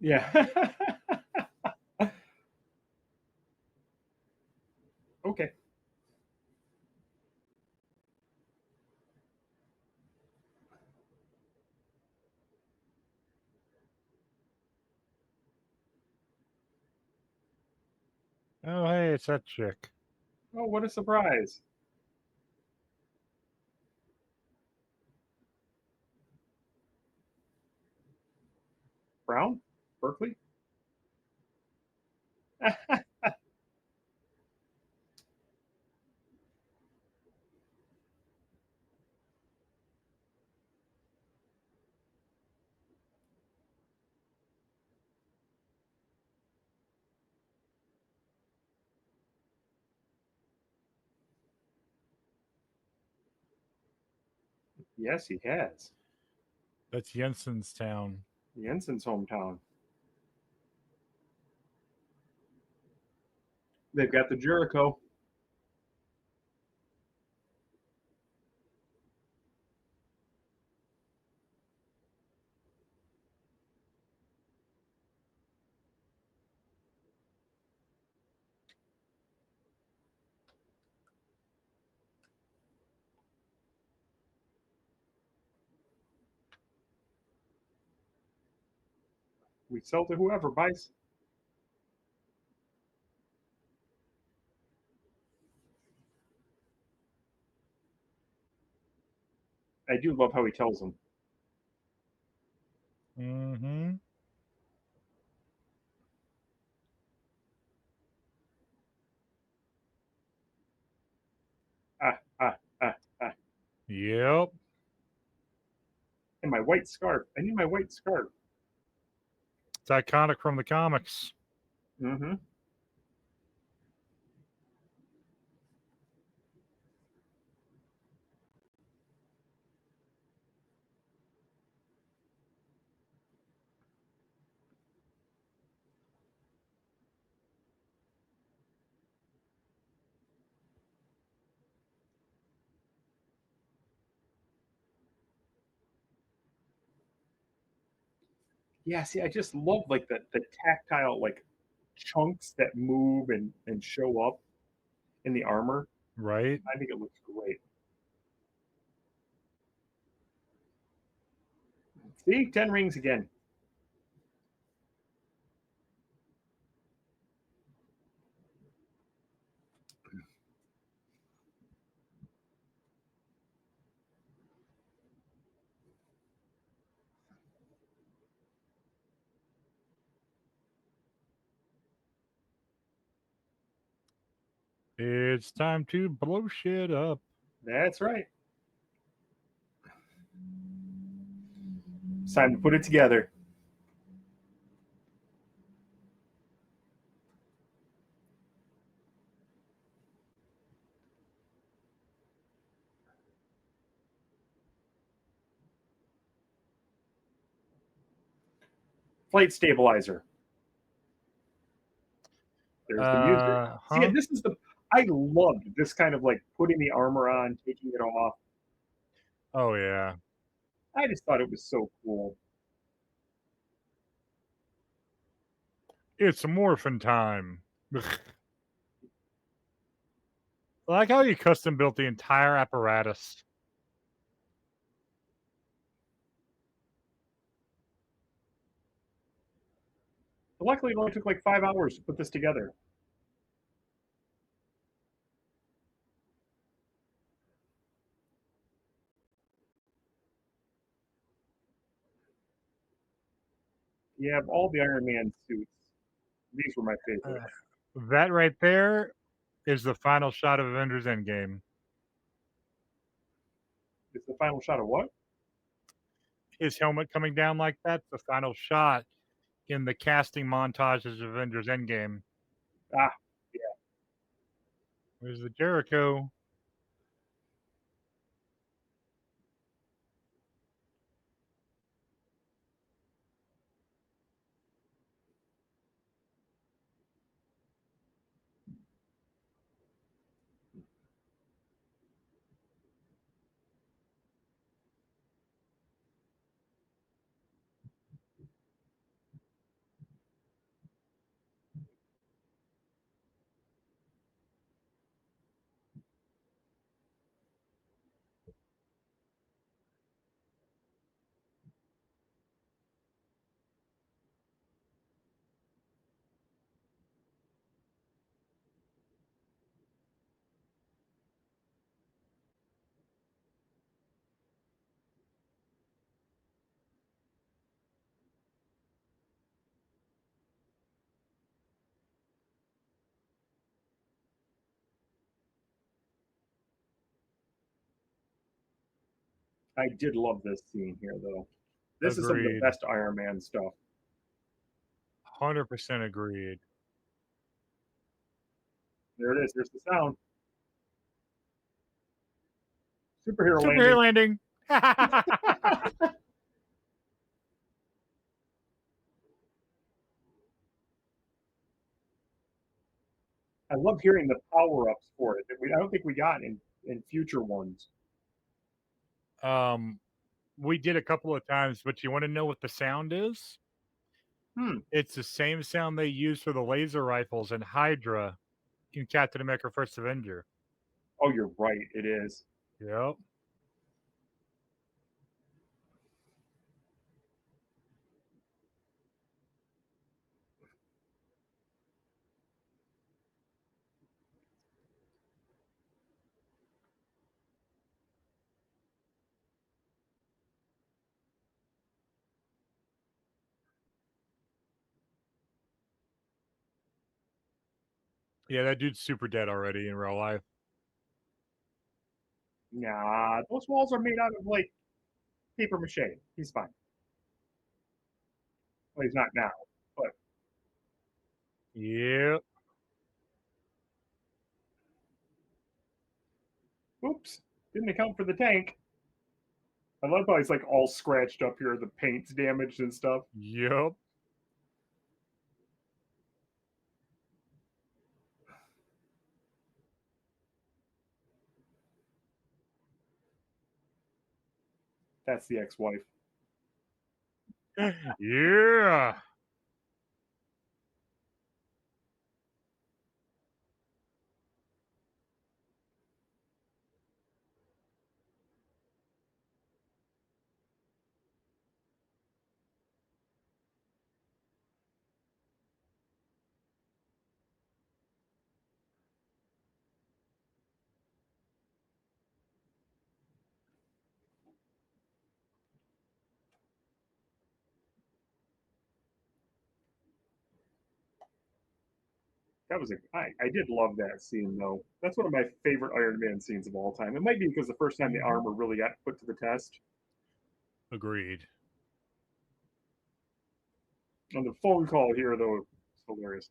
Yeah. Okay. Oh, hey, it's that chick. Oh, what a surprise. Brown? Berkeley? Yes, he has. That's Jensen's town. Jensen's hometown. They've got the Jericho. We sell to whoever buys. I do love how he tells them. Mm-hmm. Ah, ah, ah, ah. Yep. And my white scarf. I need my white scarf. It's iconic from the comics. Mm-hmm. Yeah, see, I just love like the tactile like chunks that move and show up in the armor. Right? I think it looks great. See, 10 rings again. It's time to blow shit up. That's right. It's time to put it together. Flight stabilizer. There's the music. See, Huh? this is the I loved this kind of like putting the armor on, taking it off. Oh yeah. I just thought it was so cool. It's morphin' time. I like how you custom built the entire apparatus. But luckily, it only took like 5 hours to put this together. Yeah, of all the Iron Man suits, these were my favorite. That right there is the final shot of Avengers Endgame. It's the final shot of what? His helmet coming down like that's the final shot in the casting montages of Avengers Endgame. Ah, There's the Jericho. I did love this scene here, though. This is some of the Agreed. best Iron Man stuff. 100% agreed. There it is. There's the sound. Superhero Superhero landing. landing. I love hearing the power ups for it. I don't think we got in future ones. um, we did a couple of times, but you want to know what the sound is? Hmm. It's the same sound they use for the laser rifles and Hydra in Captain America: First Avenger. Oh, you're right. It is. Yep. Yeah, that dude's super dead already in real life. Nah, those walls are made out of like paper mache. He's fine. Well, he's not now, but Yep. oops, didn't account for the tank. I love how he's like all scratched up here. The paint's damaged and stuff. Yep. That's the ex-wife. Yeah. That was I did love that scene though. That's one of my favorite Iron Man scenes of all time. It might be because the first time the Mhm. armor really got put to the test. Agreed. On the phone call here though, it's hilarious.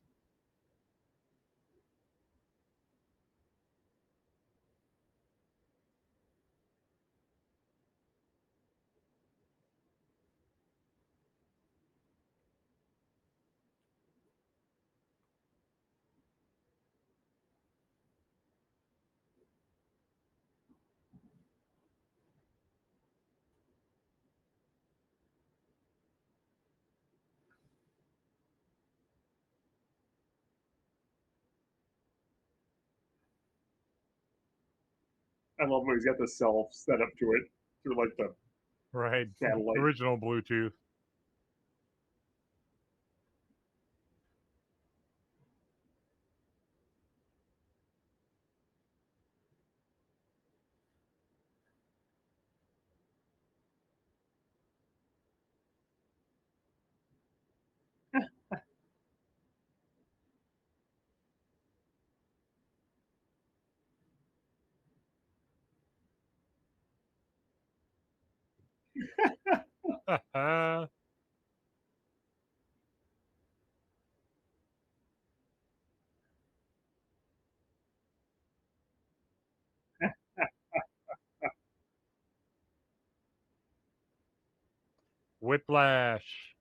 I love when he's got the self set up to it through like the Right. satellite. Original Bluetooth. Whiplash.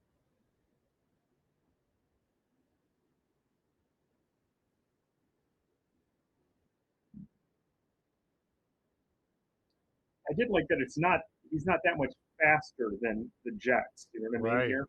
I did like that it's not he's not that much faster than the Jets. You know what I mean Right. here?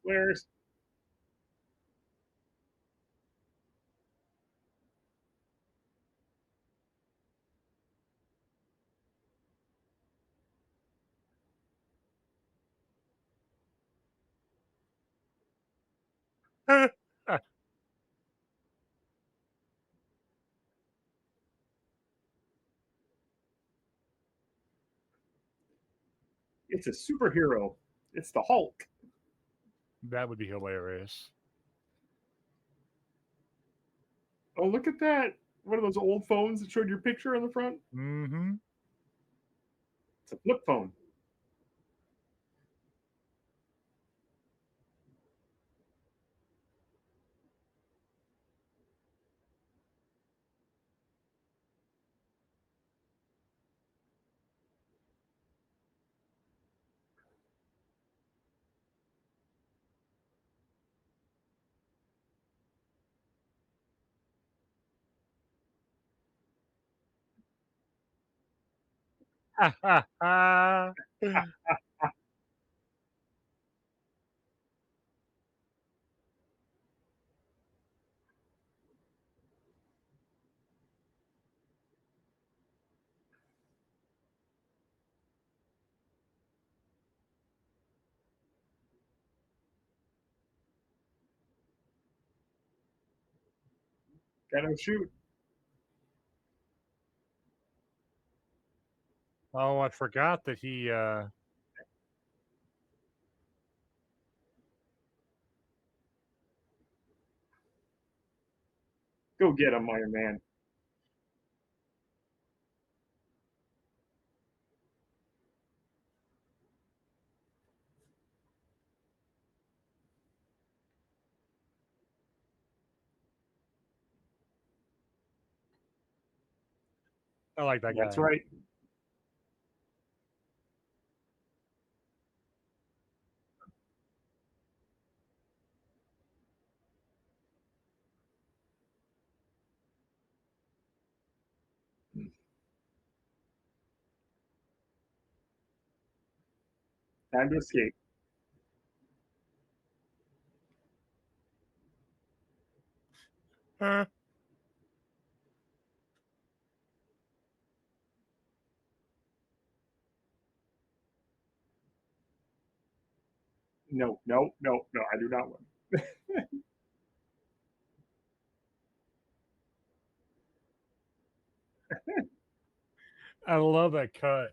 Where's it's a superhero. It's the Hulk. That would be hilarious. Oh, look at that. One of those old phones that showed your picture on the front. Mm-hmm. It's a flip phone. Gotta shoot. Oh, I forgot that he Go get him, Iron Man. I like that That's guy. right. Time to escape. Huh. No, no, no, no. I do not want. I love that cut.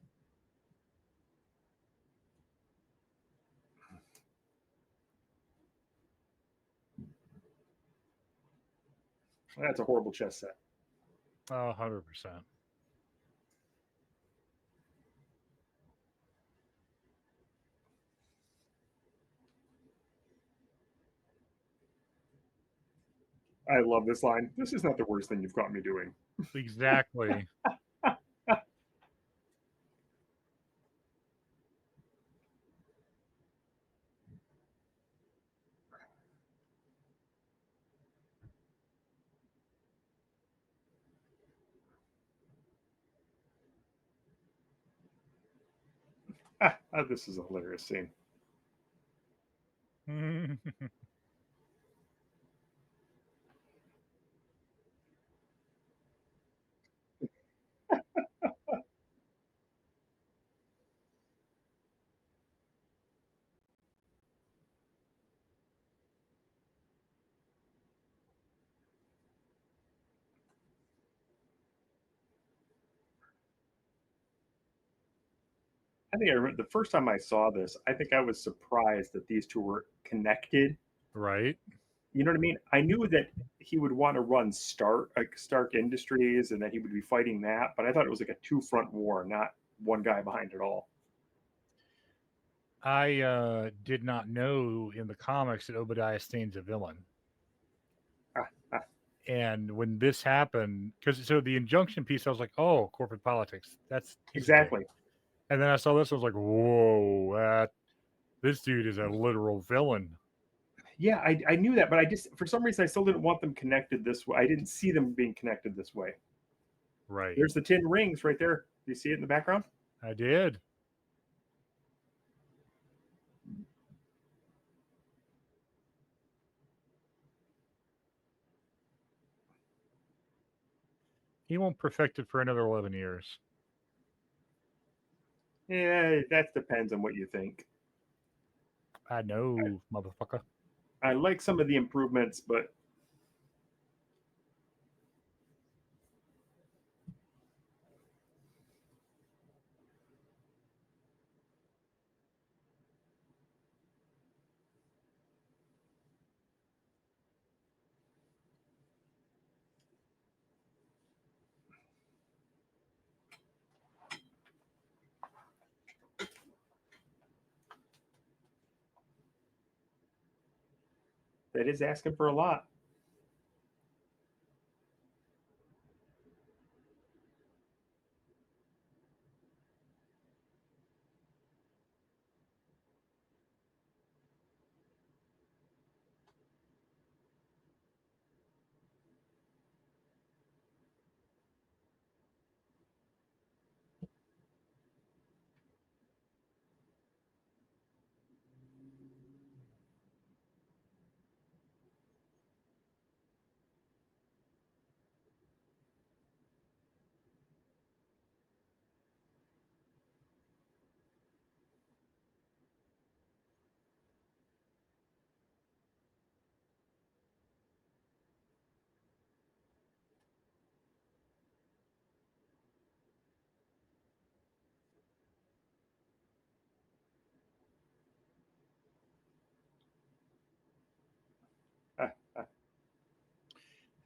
That's a horrible chess set. 100%. I love this line. This is not the worst thing you've caught me doing. Exactly. This is a hilarious scene. I think I remember the first time I saw this. I think I was surprised that these two were connected. Right. You know what I mean? I knew that he would want to run Stark Industries, and that he would be fighting that. But I thought it was like a two front war, not one guy behind it all. I did not know in the comics that Obadiah Stane's a villain. Ah, ah. And when this happened, because so the injunction piece, I was like, oh, corporate politics. He's a dick. Exactly. And then I saw this, I was like, whoa, this dude is a literal villain. Yeah, I knew that, but I just for some reason I still didn't want them connected this way. I didn't see them being connected this way. Right. There's the tin rings right there. Do you see it in the background? I did. He won't perfect it for another 11 years. Yeah, that depends on what you think. I know, motherfucker. I like some of the improvements, but that is asking for a lot.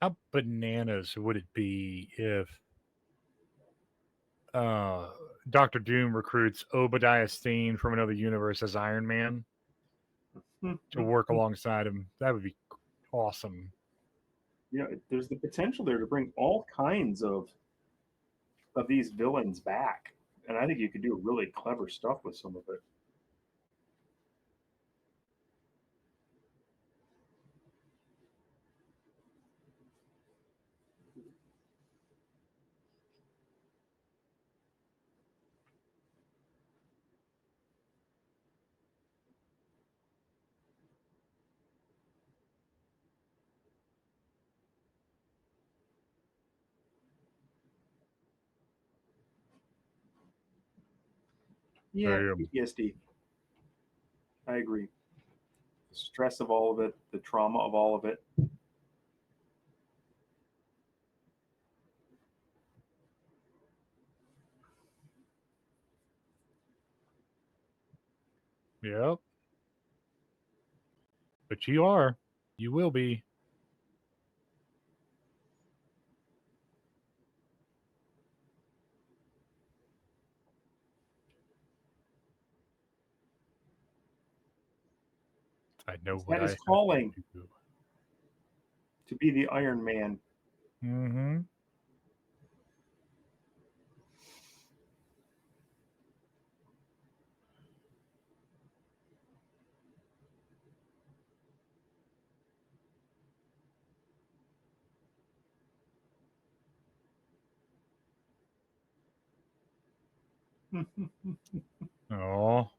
How bananas would it be if uh, Doctor Doom recruits Obadiah Stane from another universe as Iron Man to work alongside him? That would be awesome. There's the potential there to bring all kinds of these villains back, and I think you could do really clever stuff with some of it. Yeah, Damn. PTSD. I agree. The stress of all of it, the trauma of all of it. Yep. But you are. You will be. I know what That I is have calling to do. to be the Iron Man. Mm-hmm. Oh.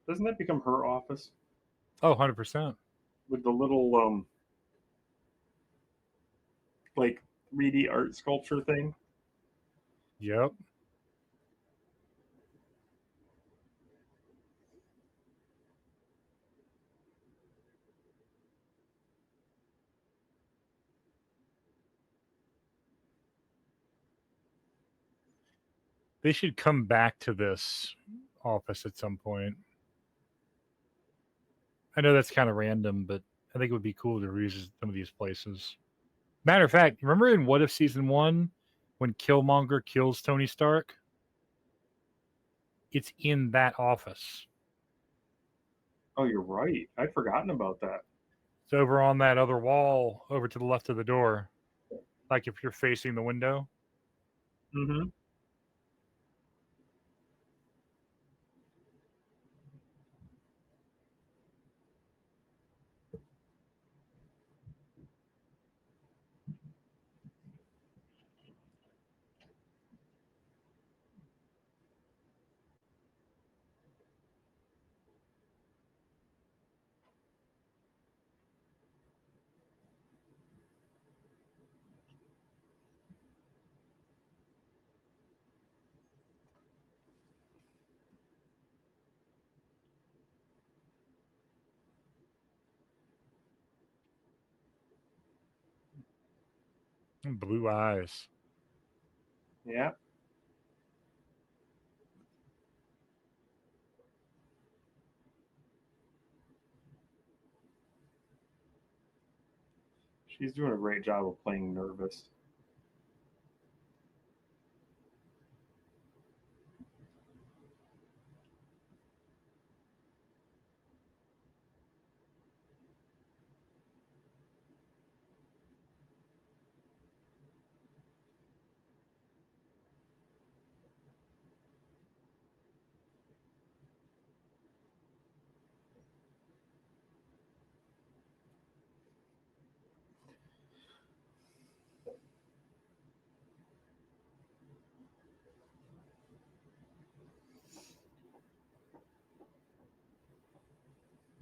Doesn't that become her office Oh, 100%. with the little like 3D art sculpture thing? Yep. They should come back to this office at some point. I know that's kind of random, but I think it would be cool to revisit some of these places. Matter of fact, remember in What If Season 1 when Killmonger kills Tony Stark? It's in that office. Oh, you're right. I'd forgotten about that. It's over on that other wall over to the left of the door. Like if you're facing the window. Mm-hmm. Blue eyes. Yeah. She's doing a great job of playing nervous.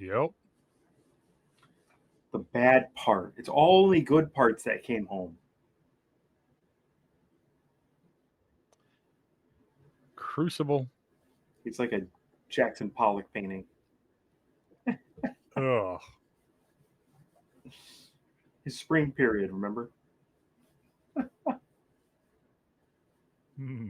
Yep. The bad part. It's only good parts that came home. Crucible. It's like a Jackson Pollock painting. Ugh. His spring period, remember? Hmm.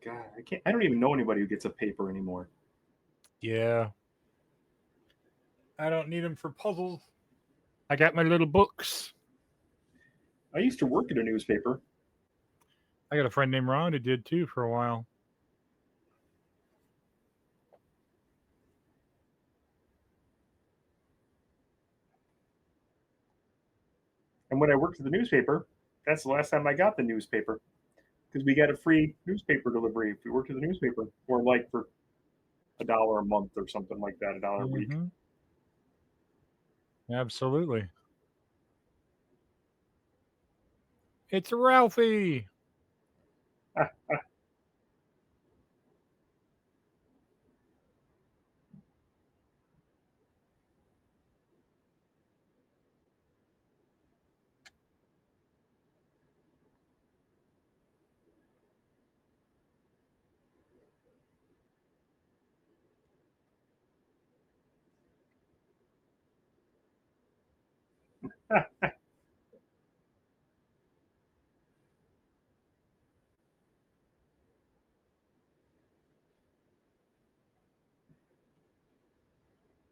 God, I can't. I don't even know anybody who gets a paper anymore. Yeah. I don't need them for puzzles. I got my little books. I used to work at a newspaper. I got a friend named Ron who did too for a while. And when I worked at the newspaper, that's the last time I got the newspaper because we got a free newspaper delivery if we worked at the newspaper, or like for $1 a month or something like that, $1 a week. Mm-hmm. Absolutely. It's Ralphie.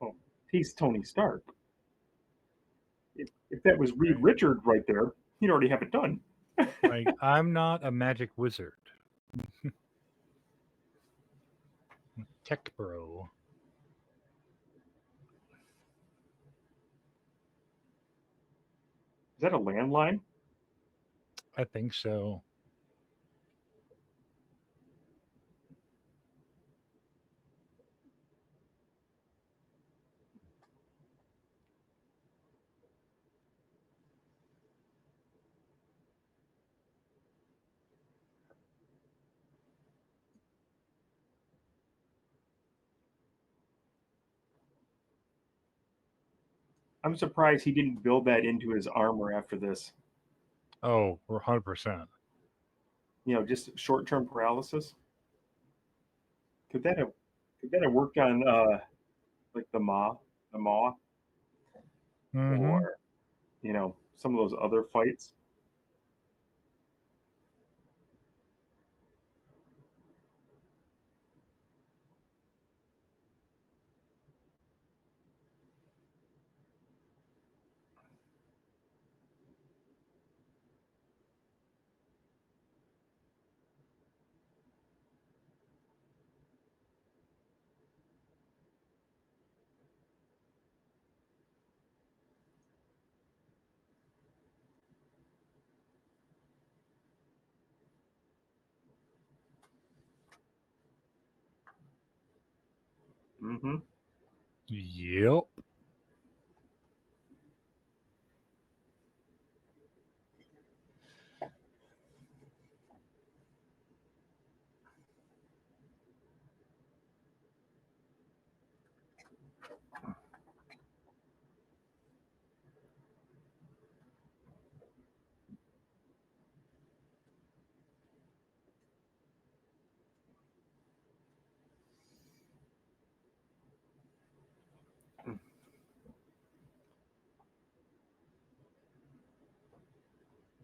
Oh, he's Tony Stark. If that was Reed Right. Richard right there, he'd already have it done. Like, I'm not a magic wizard. Tech bro. Is that a landline? I think so. I'm surprised he didn't build that into his armor after this. Oh, we're 100%. Just short-term paralysis. Could that have could that have worked on like the Maw, Mm-hmm. or some of those other fights? Mm-hmm. Yep.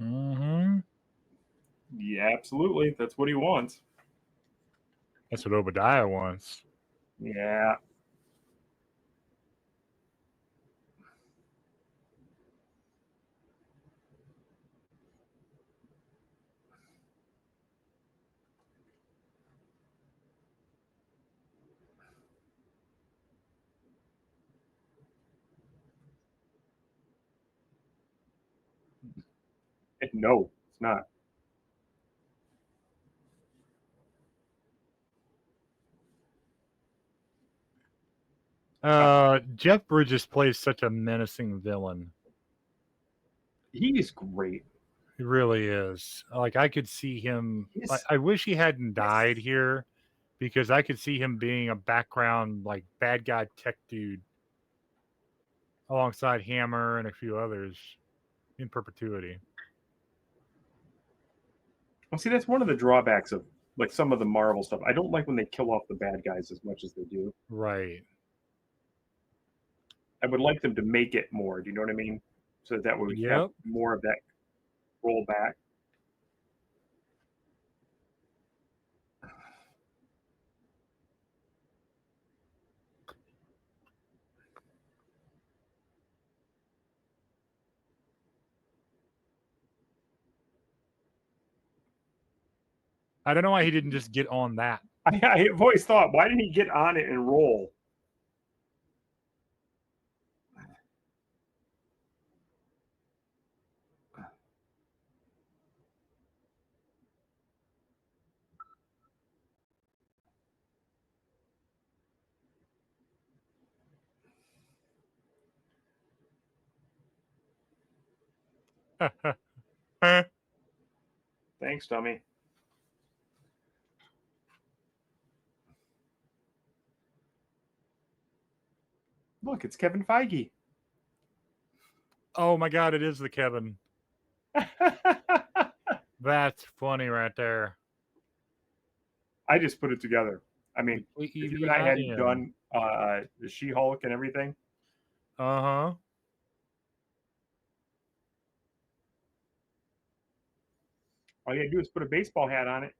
Mm-hmm. Yeah, absolutely. That's what he wants. That's what Obadiah wants. Yeah. No, it's not. Jeff Bridges plays such a menacing villain. He is great. He really is. Like I could see him. He's, I wish he hadn't died yes. here, because I could see him being a background like bad guy tech dude alongside Hammer and a few others in perpetuity. Well, see, that's one of the drawbacks of like some of the Marvel stuff. I don't like when they kill off the bad guys as much as they do. Right. I would like them to make it more. Do you know what I mean? So that way we can have Yep. more of that rollback. I don't know why he didn't just get on that. I've always thought, why didn't he get on it and roll? Thanks, dummy. Look, it's Kevin Feige. Oh my God! It is the Kevin. That's funny right there. I just put it together. I mean, if you and I hadn't done the She-Hulk and everything, Uh-huh. all you gotta do is put a baseball hat on it.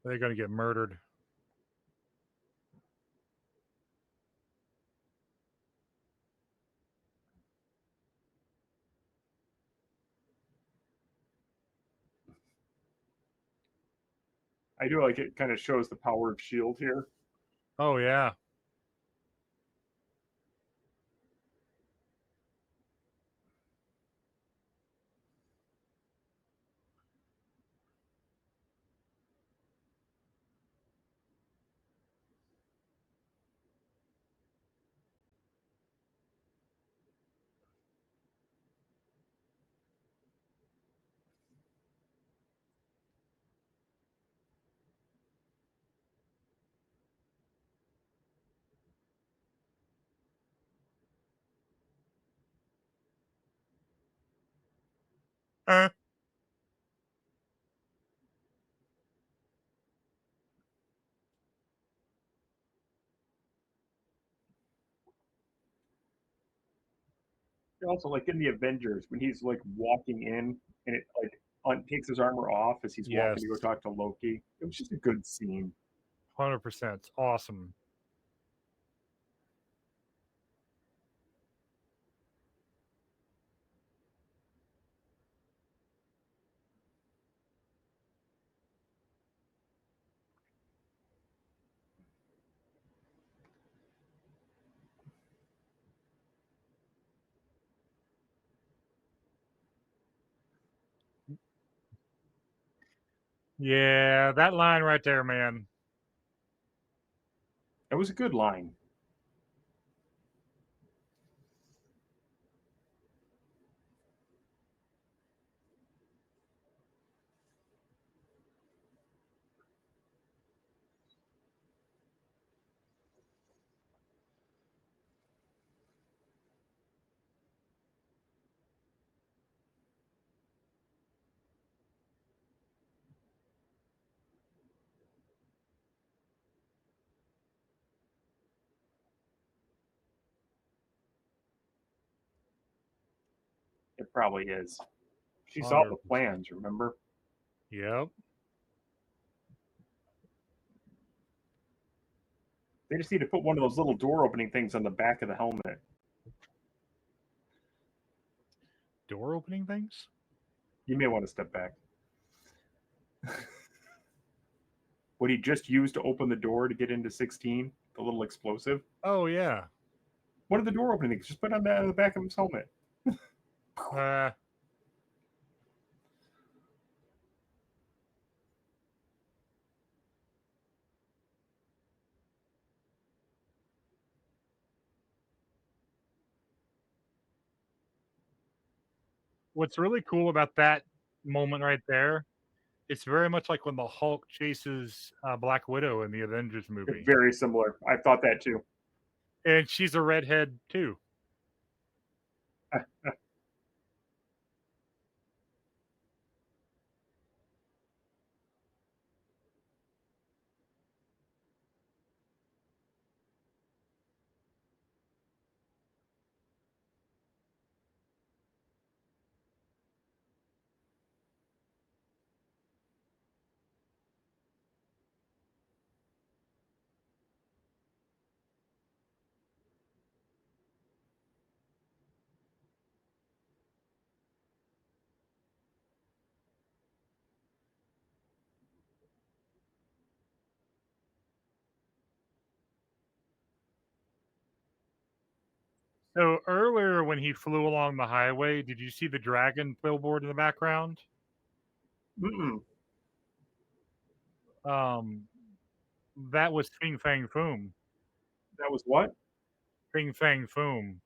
They're gonna get murdered. I do like it. Kind of shows the power of Shield here. Oh yeah. Also, like in the Avengers, when he's like walking in and it like takes his armor off as he's walking Yes. to go talk to Loki. It was just a good scene. 100%. Awesome. Yeah, that line right there, man. That was a good line. It probably is. She saw the 100%. plans, remember? Yep. They just need to put one of those little door opening things on the back of the helmet. Door opening things? You may want to step back. What he just used to open the door to get into 16, the little explosive. Oh, yeah. What are the door opening things? Just put it on the back of his helmet. Uh, what's really cool about that moment right there, it's very much like when the Hulk chases Black Widow in the Avengers movie. Very similar. I thought that too. And she's a redhead, too. So earlier when he flew along the highway, did you see the dragon billboard in the background? Mm-mm. Um, that was Fing Fang Foom. That was what? Fing Fang Foom.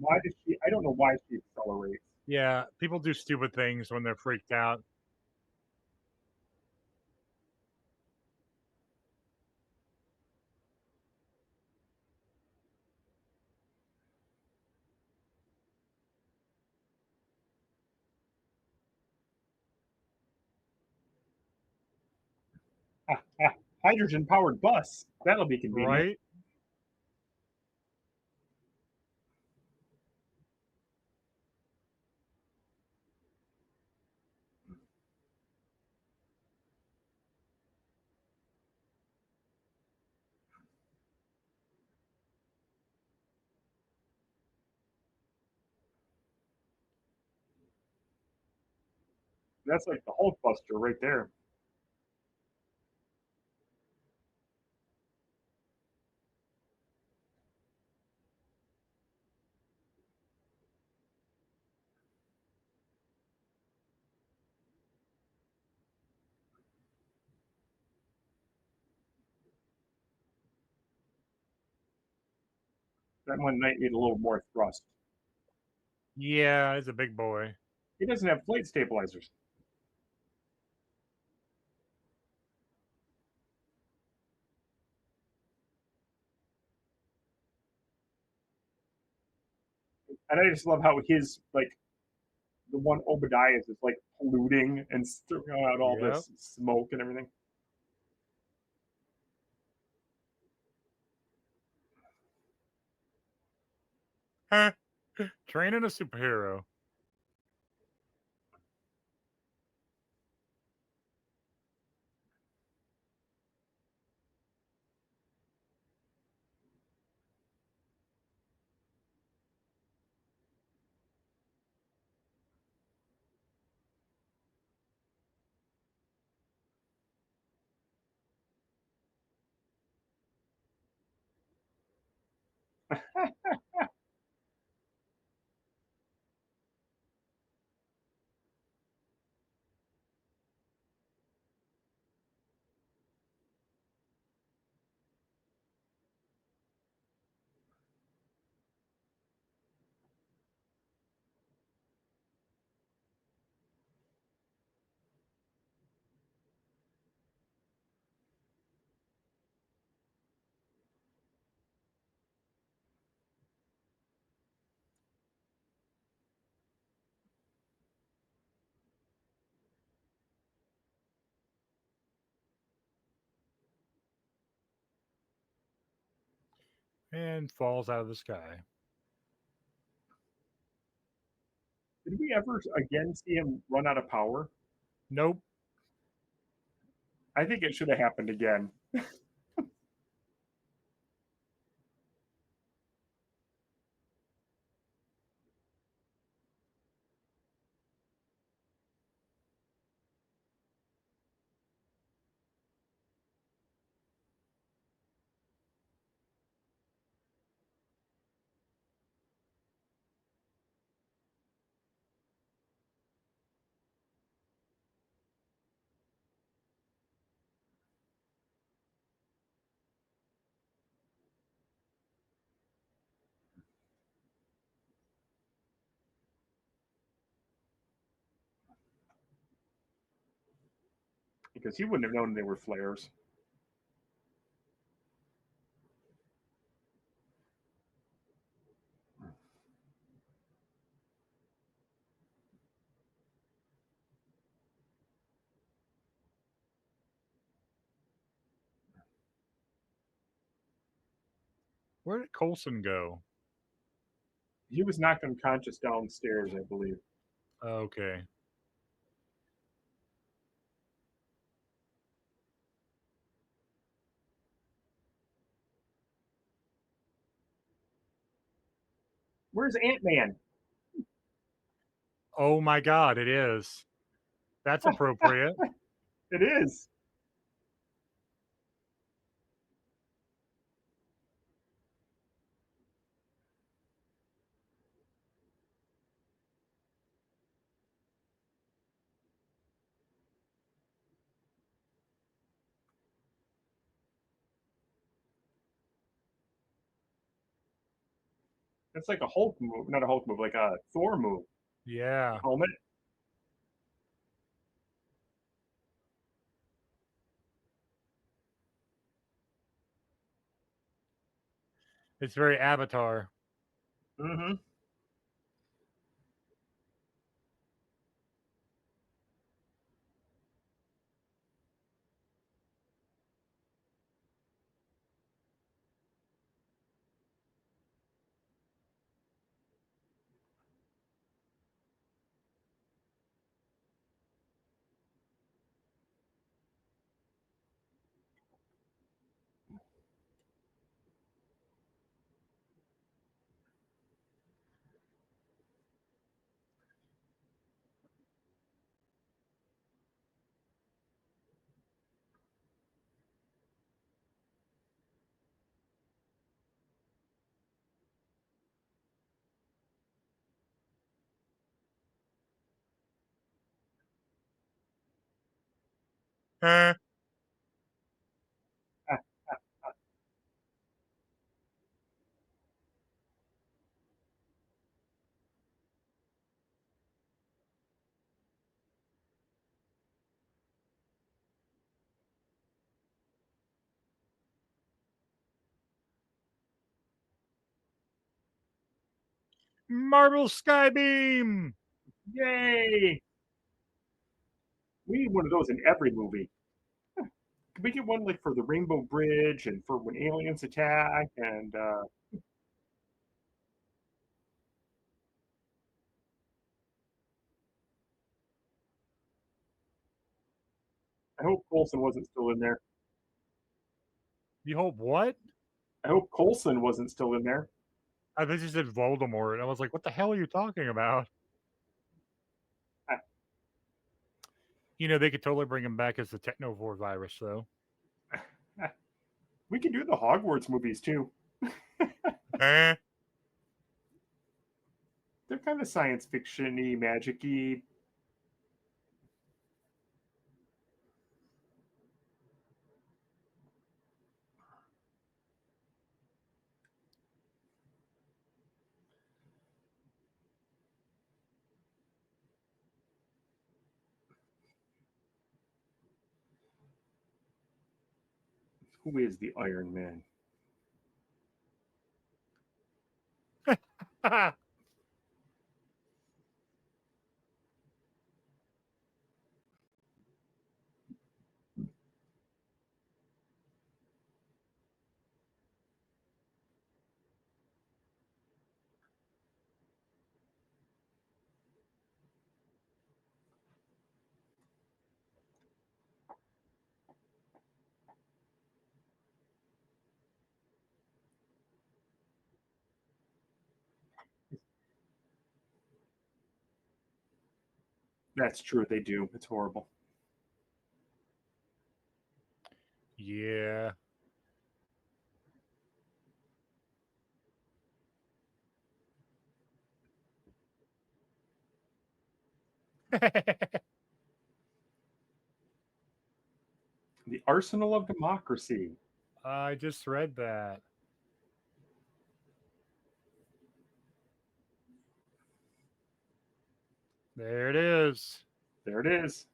Why does she? I don't know why she accelerates. Yeah, people do stupid things when they're freaked out. Hydrogen powered bus. That'll be convenient. Right? That's like the Hulk Buster right there. That one might need a little more thrust. Yeah, he's a big boy. He doesn't have flight stabilizers. And I just love how his like the one Obadiah's is like polluting and throwing out all Yep. this smoke and everything. Training a superhero. and falls out of the sky. Did we ever again see him run out of power? Nope. I think it should have happened again. Because he wouldn't have known they were flares. Where did Coulson go? He was knocked unconscious downstairs, I believe. Okay. Where's Ant-Man? Oh my God, it is. That's appropriate. It is. That's like a Hulk move, not a Hulk move, like a Thor move. Yeah. Helmet. It's very Avatar. Mm-hmm. Eh. Marble Skybeam! Yay! We need one of those in every movie. Can we get one like for the Rainbow Bridge and for when aliens attack? And I hope Coulson wasn't still in there. You hope what? I hope Coulson wasn't still in there. I think you said Voldemort. And I was like, what the hell are you talking about? You know, they could totally bring him back as the Technovore virus, though. We can do the Hogwarts movies too. Eh. They're kind of science fiction-y, magic-y. Who is the Iron Man? That's true. They do. It's horrible. Yeah. The arsenal of democracy. I just read that. There it is. There it is.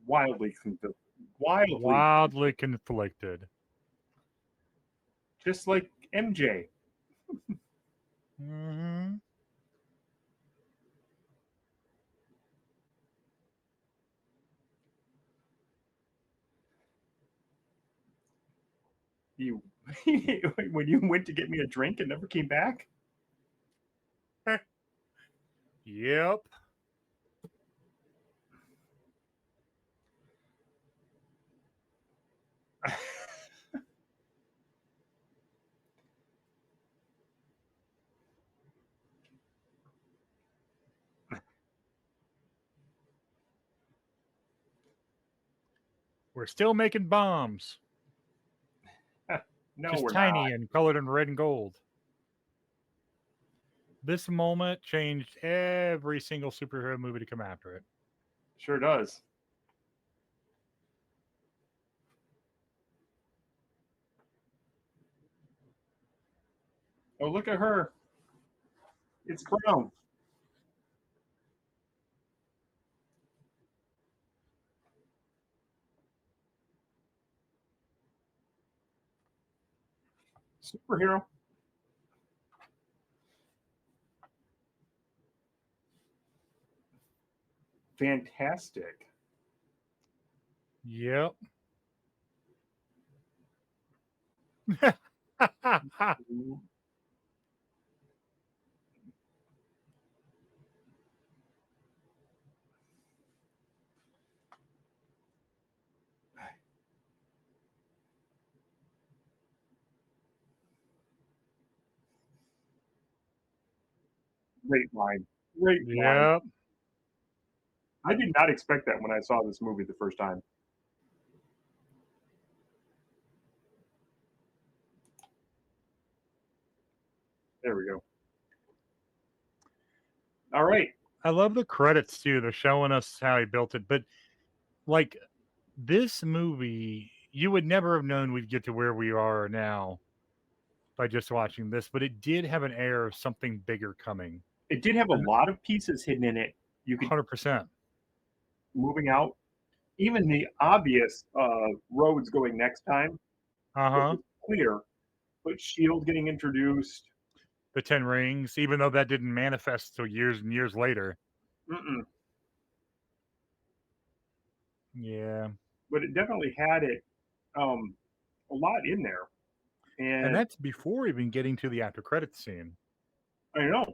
Wildly Wildly conflicted. just like MJ. Mm-hmm. You when you went to get me a drink and never came back. Yep. We're still making bombs. No, Just we're tiny not. and colored in red and gold. This moment changed every single superhero movie to come after it. Sure does. Oh, look at her. It's Crown. Superhero. Fantastic. Yep. Great line. Great line. Yep. I did not expect that when I saw this movie the first time. There we go. All right. I love the credits too. They're showing us how he built it. But like this movie, you would never have known we'd get to where we are now by just watching this, but it did have an air of something bigger coming. It did have a lot of pieces hidden in it. You could 100%. moving out. Even the obvious roads going next time Uh-huh. was clear, but Shield getting introduced. The 10 rings, even though that didn't manifest till years and years later. Mm-mm. Yeah. But it definitely had it a lot in there. And And that's before even getting to the after credits scene. I know.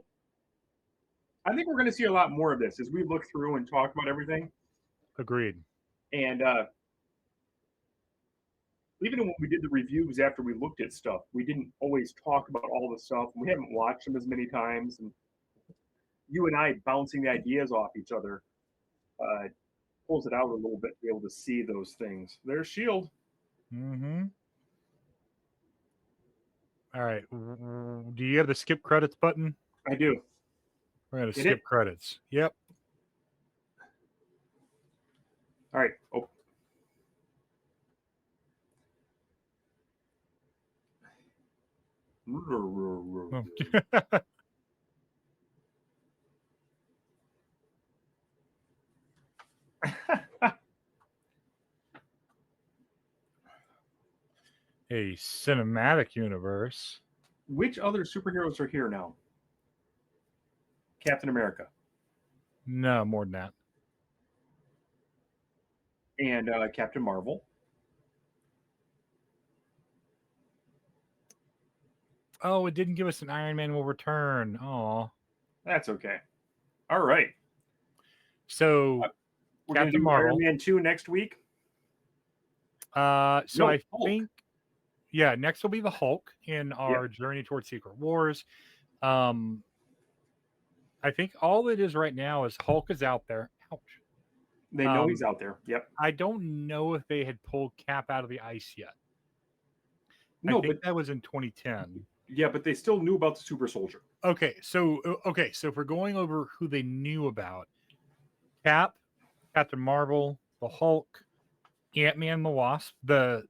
I think we're going to see a lot more of this as we look through and talk about everything. Agreed. And even when we did the reviews after we looked at stuff, we didn't always talk about all the stuff. We haven't watched them as many times. And you and I bouncing the ideas off each other pulls it out a little bit to be able to see those things. There's Shield. Mm-hmm. All right. Do you have the skip credits button? I do. We're going to Get skip it? credits. Yep. All right. Oh. A cinematic universe. Which other superheroes are here now? Captain America No, more than that. and Captain Marvel. Oh, it didn't give us an Iron Man will return. Oh, That's okay. All right. so We're going to Captain do Iron Marvel. Man 2 next week. So No, I Hulk. think, yeah, next will be the Hulk in Yep. our journey towards Secret Wars. Um, I think all it is right now is Hulk is out there. Ouch. They know he's out there. Yep. I don't know if they had pulled Cap out of the ice yet. I No, think but that was in 2010. yeah, but they still knew about the super soldier. Okay, so if we're going over who they knew about, Cap, Captain Marvel, the Hulk, Ant-Man the Wasp, the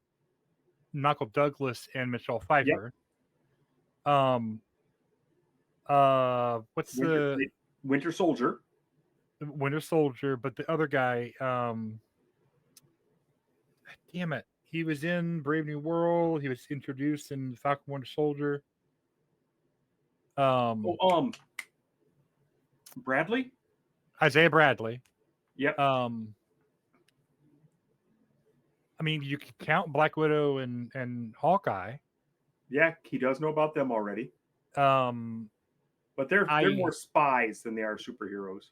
Michael Douglas and Michelle Yep. Pfeiffer. What's the Winter Soldier? Winter Soldier, but the other guy, damn it. He was in Brave New World. He was introduced in Falcon Winter Soldier. Bradley? Isaiah Bradley. Yep. I mean, you could count Black Widow and Hawkeye. Yeah, he does know about them already. But they're more spies than they are superheroes.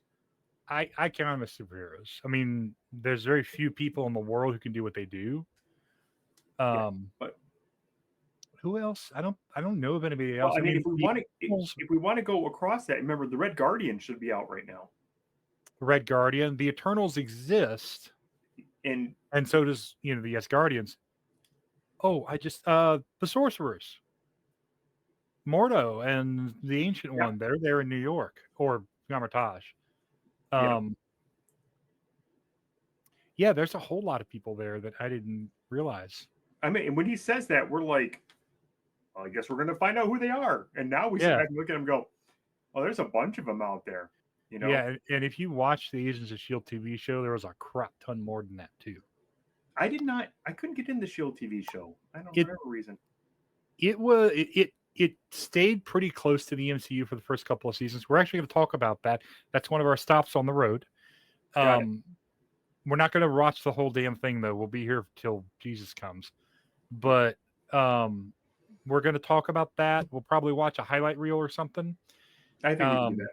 I count them as superheroes. I mean, there's very few people in the world who can do what they do. But who else? I don't know of anybody else. Well, I mean, if we want to go across that, remember the Red Guardian should be out right now. Red Guardian, the Eternals exist, and so does the Asgardians. Oh, the Sorcerers, Mordo, and the Ancient One. They're there in New York or Yamatage. Yeah, there's a whole lot of people there that I didn't realize. I mean, when he says that, we're like, well, I guess we're going to find out who they are. And now we sit back and look at them and go, oh, there's a bunch of them out there. Yeah, and if you watch the Agents of S.H.I.E.L.D. TV show, there was a crap ton more than that, too. I couldn't get in the S.H.I.E.L.D. TV show. I don't know, for whatever reason. It stayed pretty close to the MCU for the first couple of seasons. We're actually going to talk about that. That's one of our stops on the road. We're not going to watch the whole damn thing, though. We'll be here till Jesus comes. But we're going to talk about that. We'll probably watch a highlight reel or something. I think we can do that.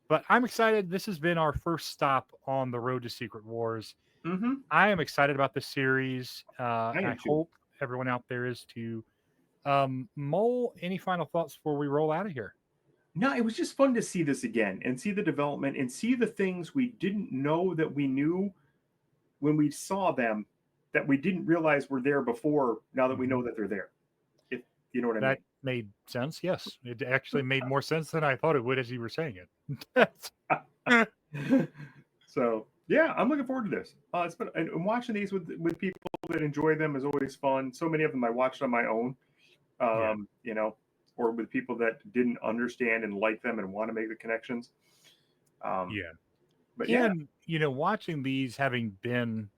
But I'm excited. This has been our first stop on the road to Secret Wars. Mm-hmm. I am excited about this series. I hope everyone out there is too. Mol, any final thoughts before we roll out of here? No, it was just fun to see this again and see the development and see the things we didn't know that we knew when we saw them that we didn't realize were there before. Now that we know that they're there, if you know what I mean. That made sense. Yes, it actually made more sense than I thought it would as you were saying it. So yeah, I'm looking forward to this. It's been and watching these with people that enjoy them is always fun. So many of them I watched on my own. Or with people that didn't understand and like them and want to make the connections. But watching these having been,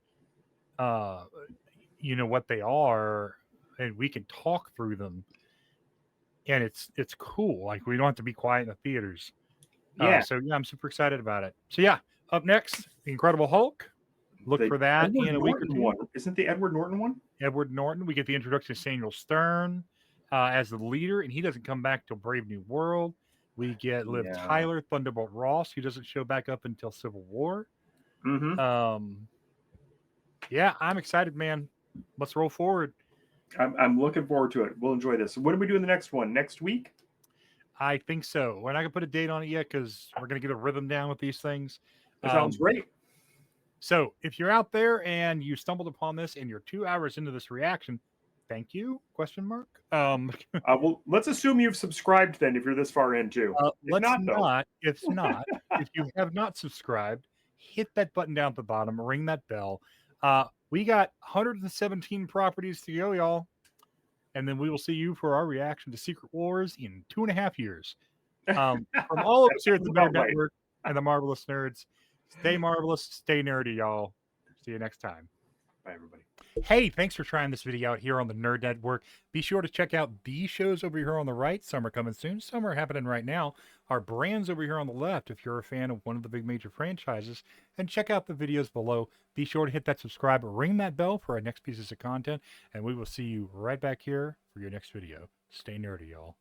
what they are, and we can talk through them, and it's cool. Like, we don't have to be quiet in the theaters. I'm super excited about it. So up next, The Incredible Hulk. Look for that Edward in a week or two. One. Isn't the Edward Norton one? Edward Norton. We get the introduction to Samuel Stern as the leader, and he doesn't come back till Brave New World. We get Liv Tyler, Thunderbolt Ross, who doesn't show back up until Civil War. Mm-hmm. I'm excited, man. Let's roll forward. I'm looking forward to it. We'll enjoy this. When are we doing the next one? Next week? I think so. We're not going to put a date on it yet because we're going to get a rhythm down with these things. That sounds great. So if you're out there and you stumbled upon this and you're 2 hours into this reaction, thank you? ? Well, let's assume you've subscribed then if you're this far in too. If you have not subscribed, hit that button down at the bottom, ring that bell. We got 117 properties to go, y'all. And then we will see you for our reaction to Secret Wars in 2.5 years. From all of us here at the Nerd Network and the Marvelous Nerds, stay marvelous, stay nerdy, y'all. See you next time. Bye, everybody. Hey, thanks for trying this video out here on the Nerd Network. Be sure to check out these shows over here on the right. Some are coming soon. Some are happening right now. Our brands over here on the left, if you're a fan of one of the big major franchises. And check out the videos below. Be sure to hit that subscribe, ring that bell for our next pieces of content. And we will see you right back here for your next video. Stay nerdy, y'all.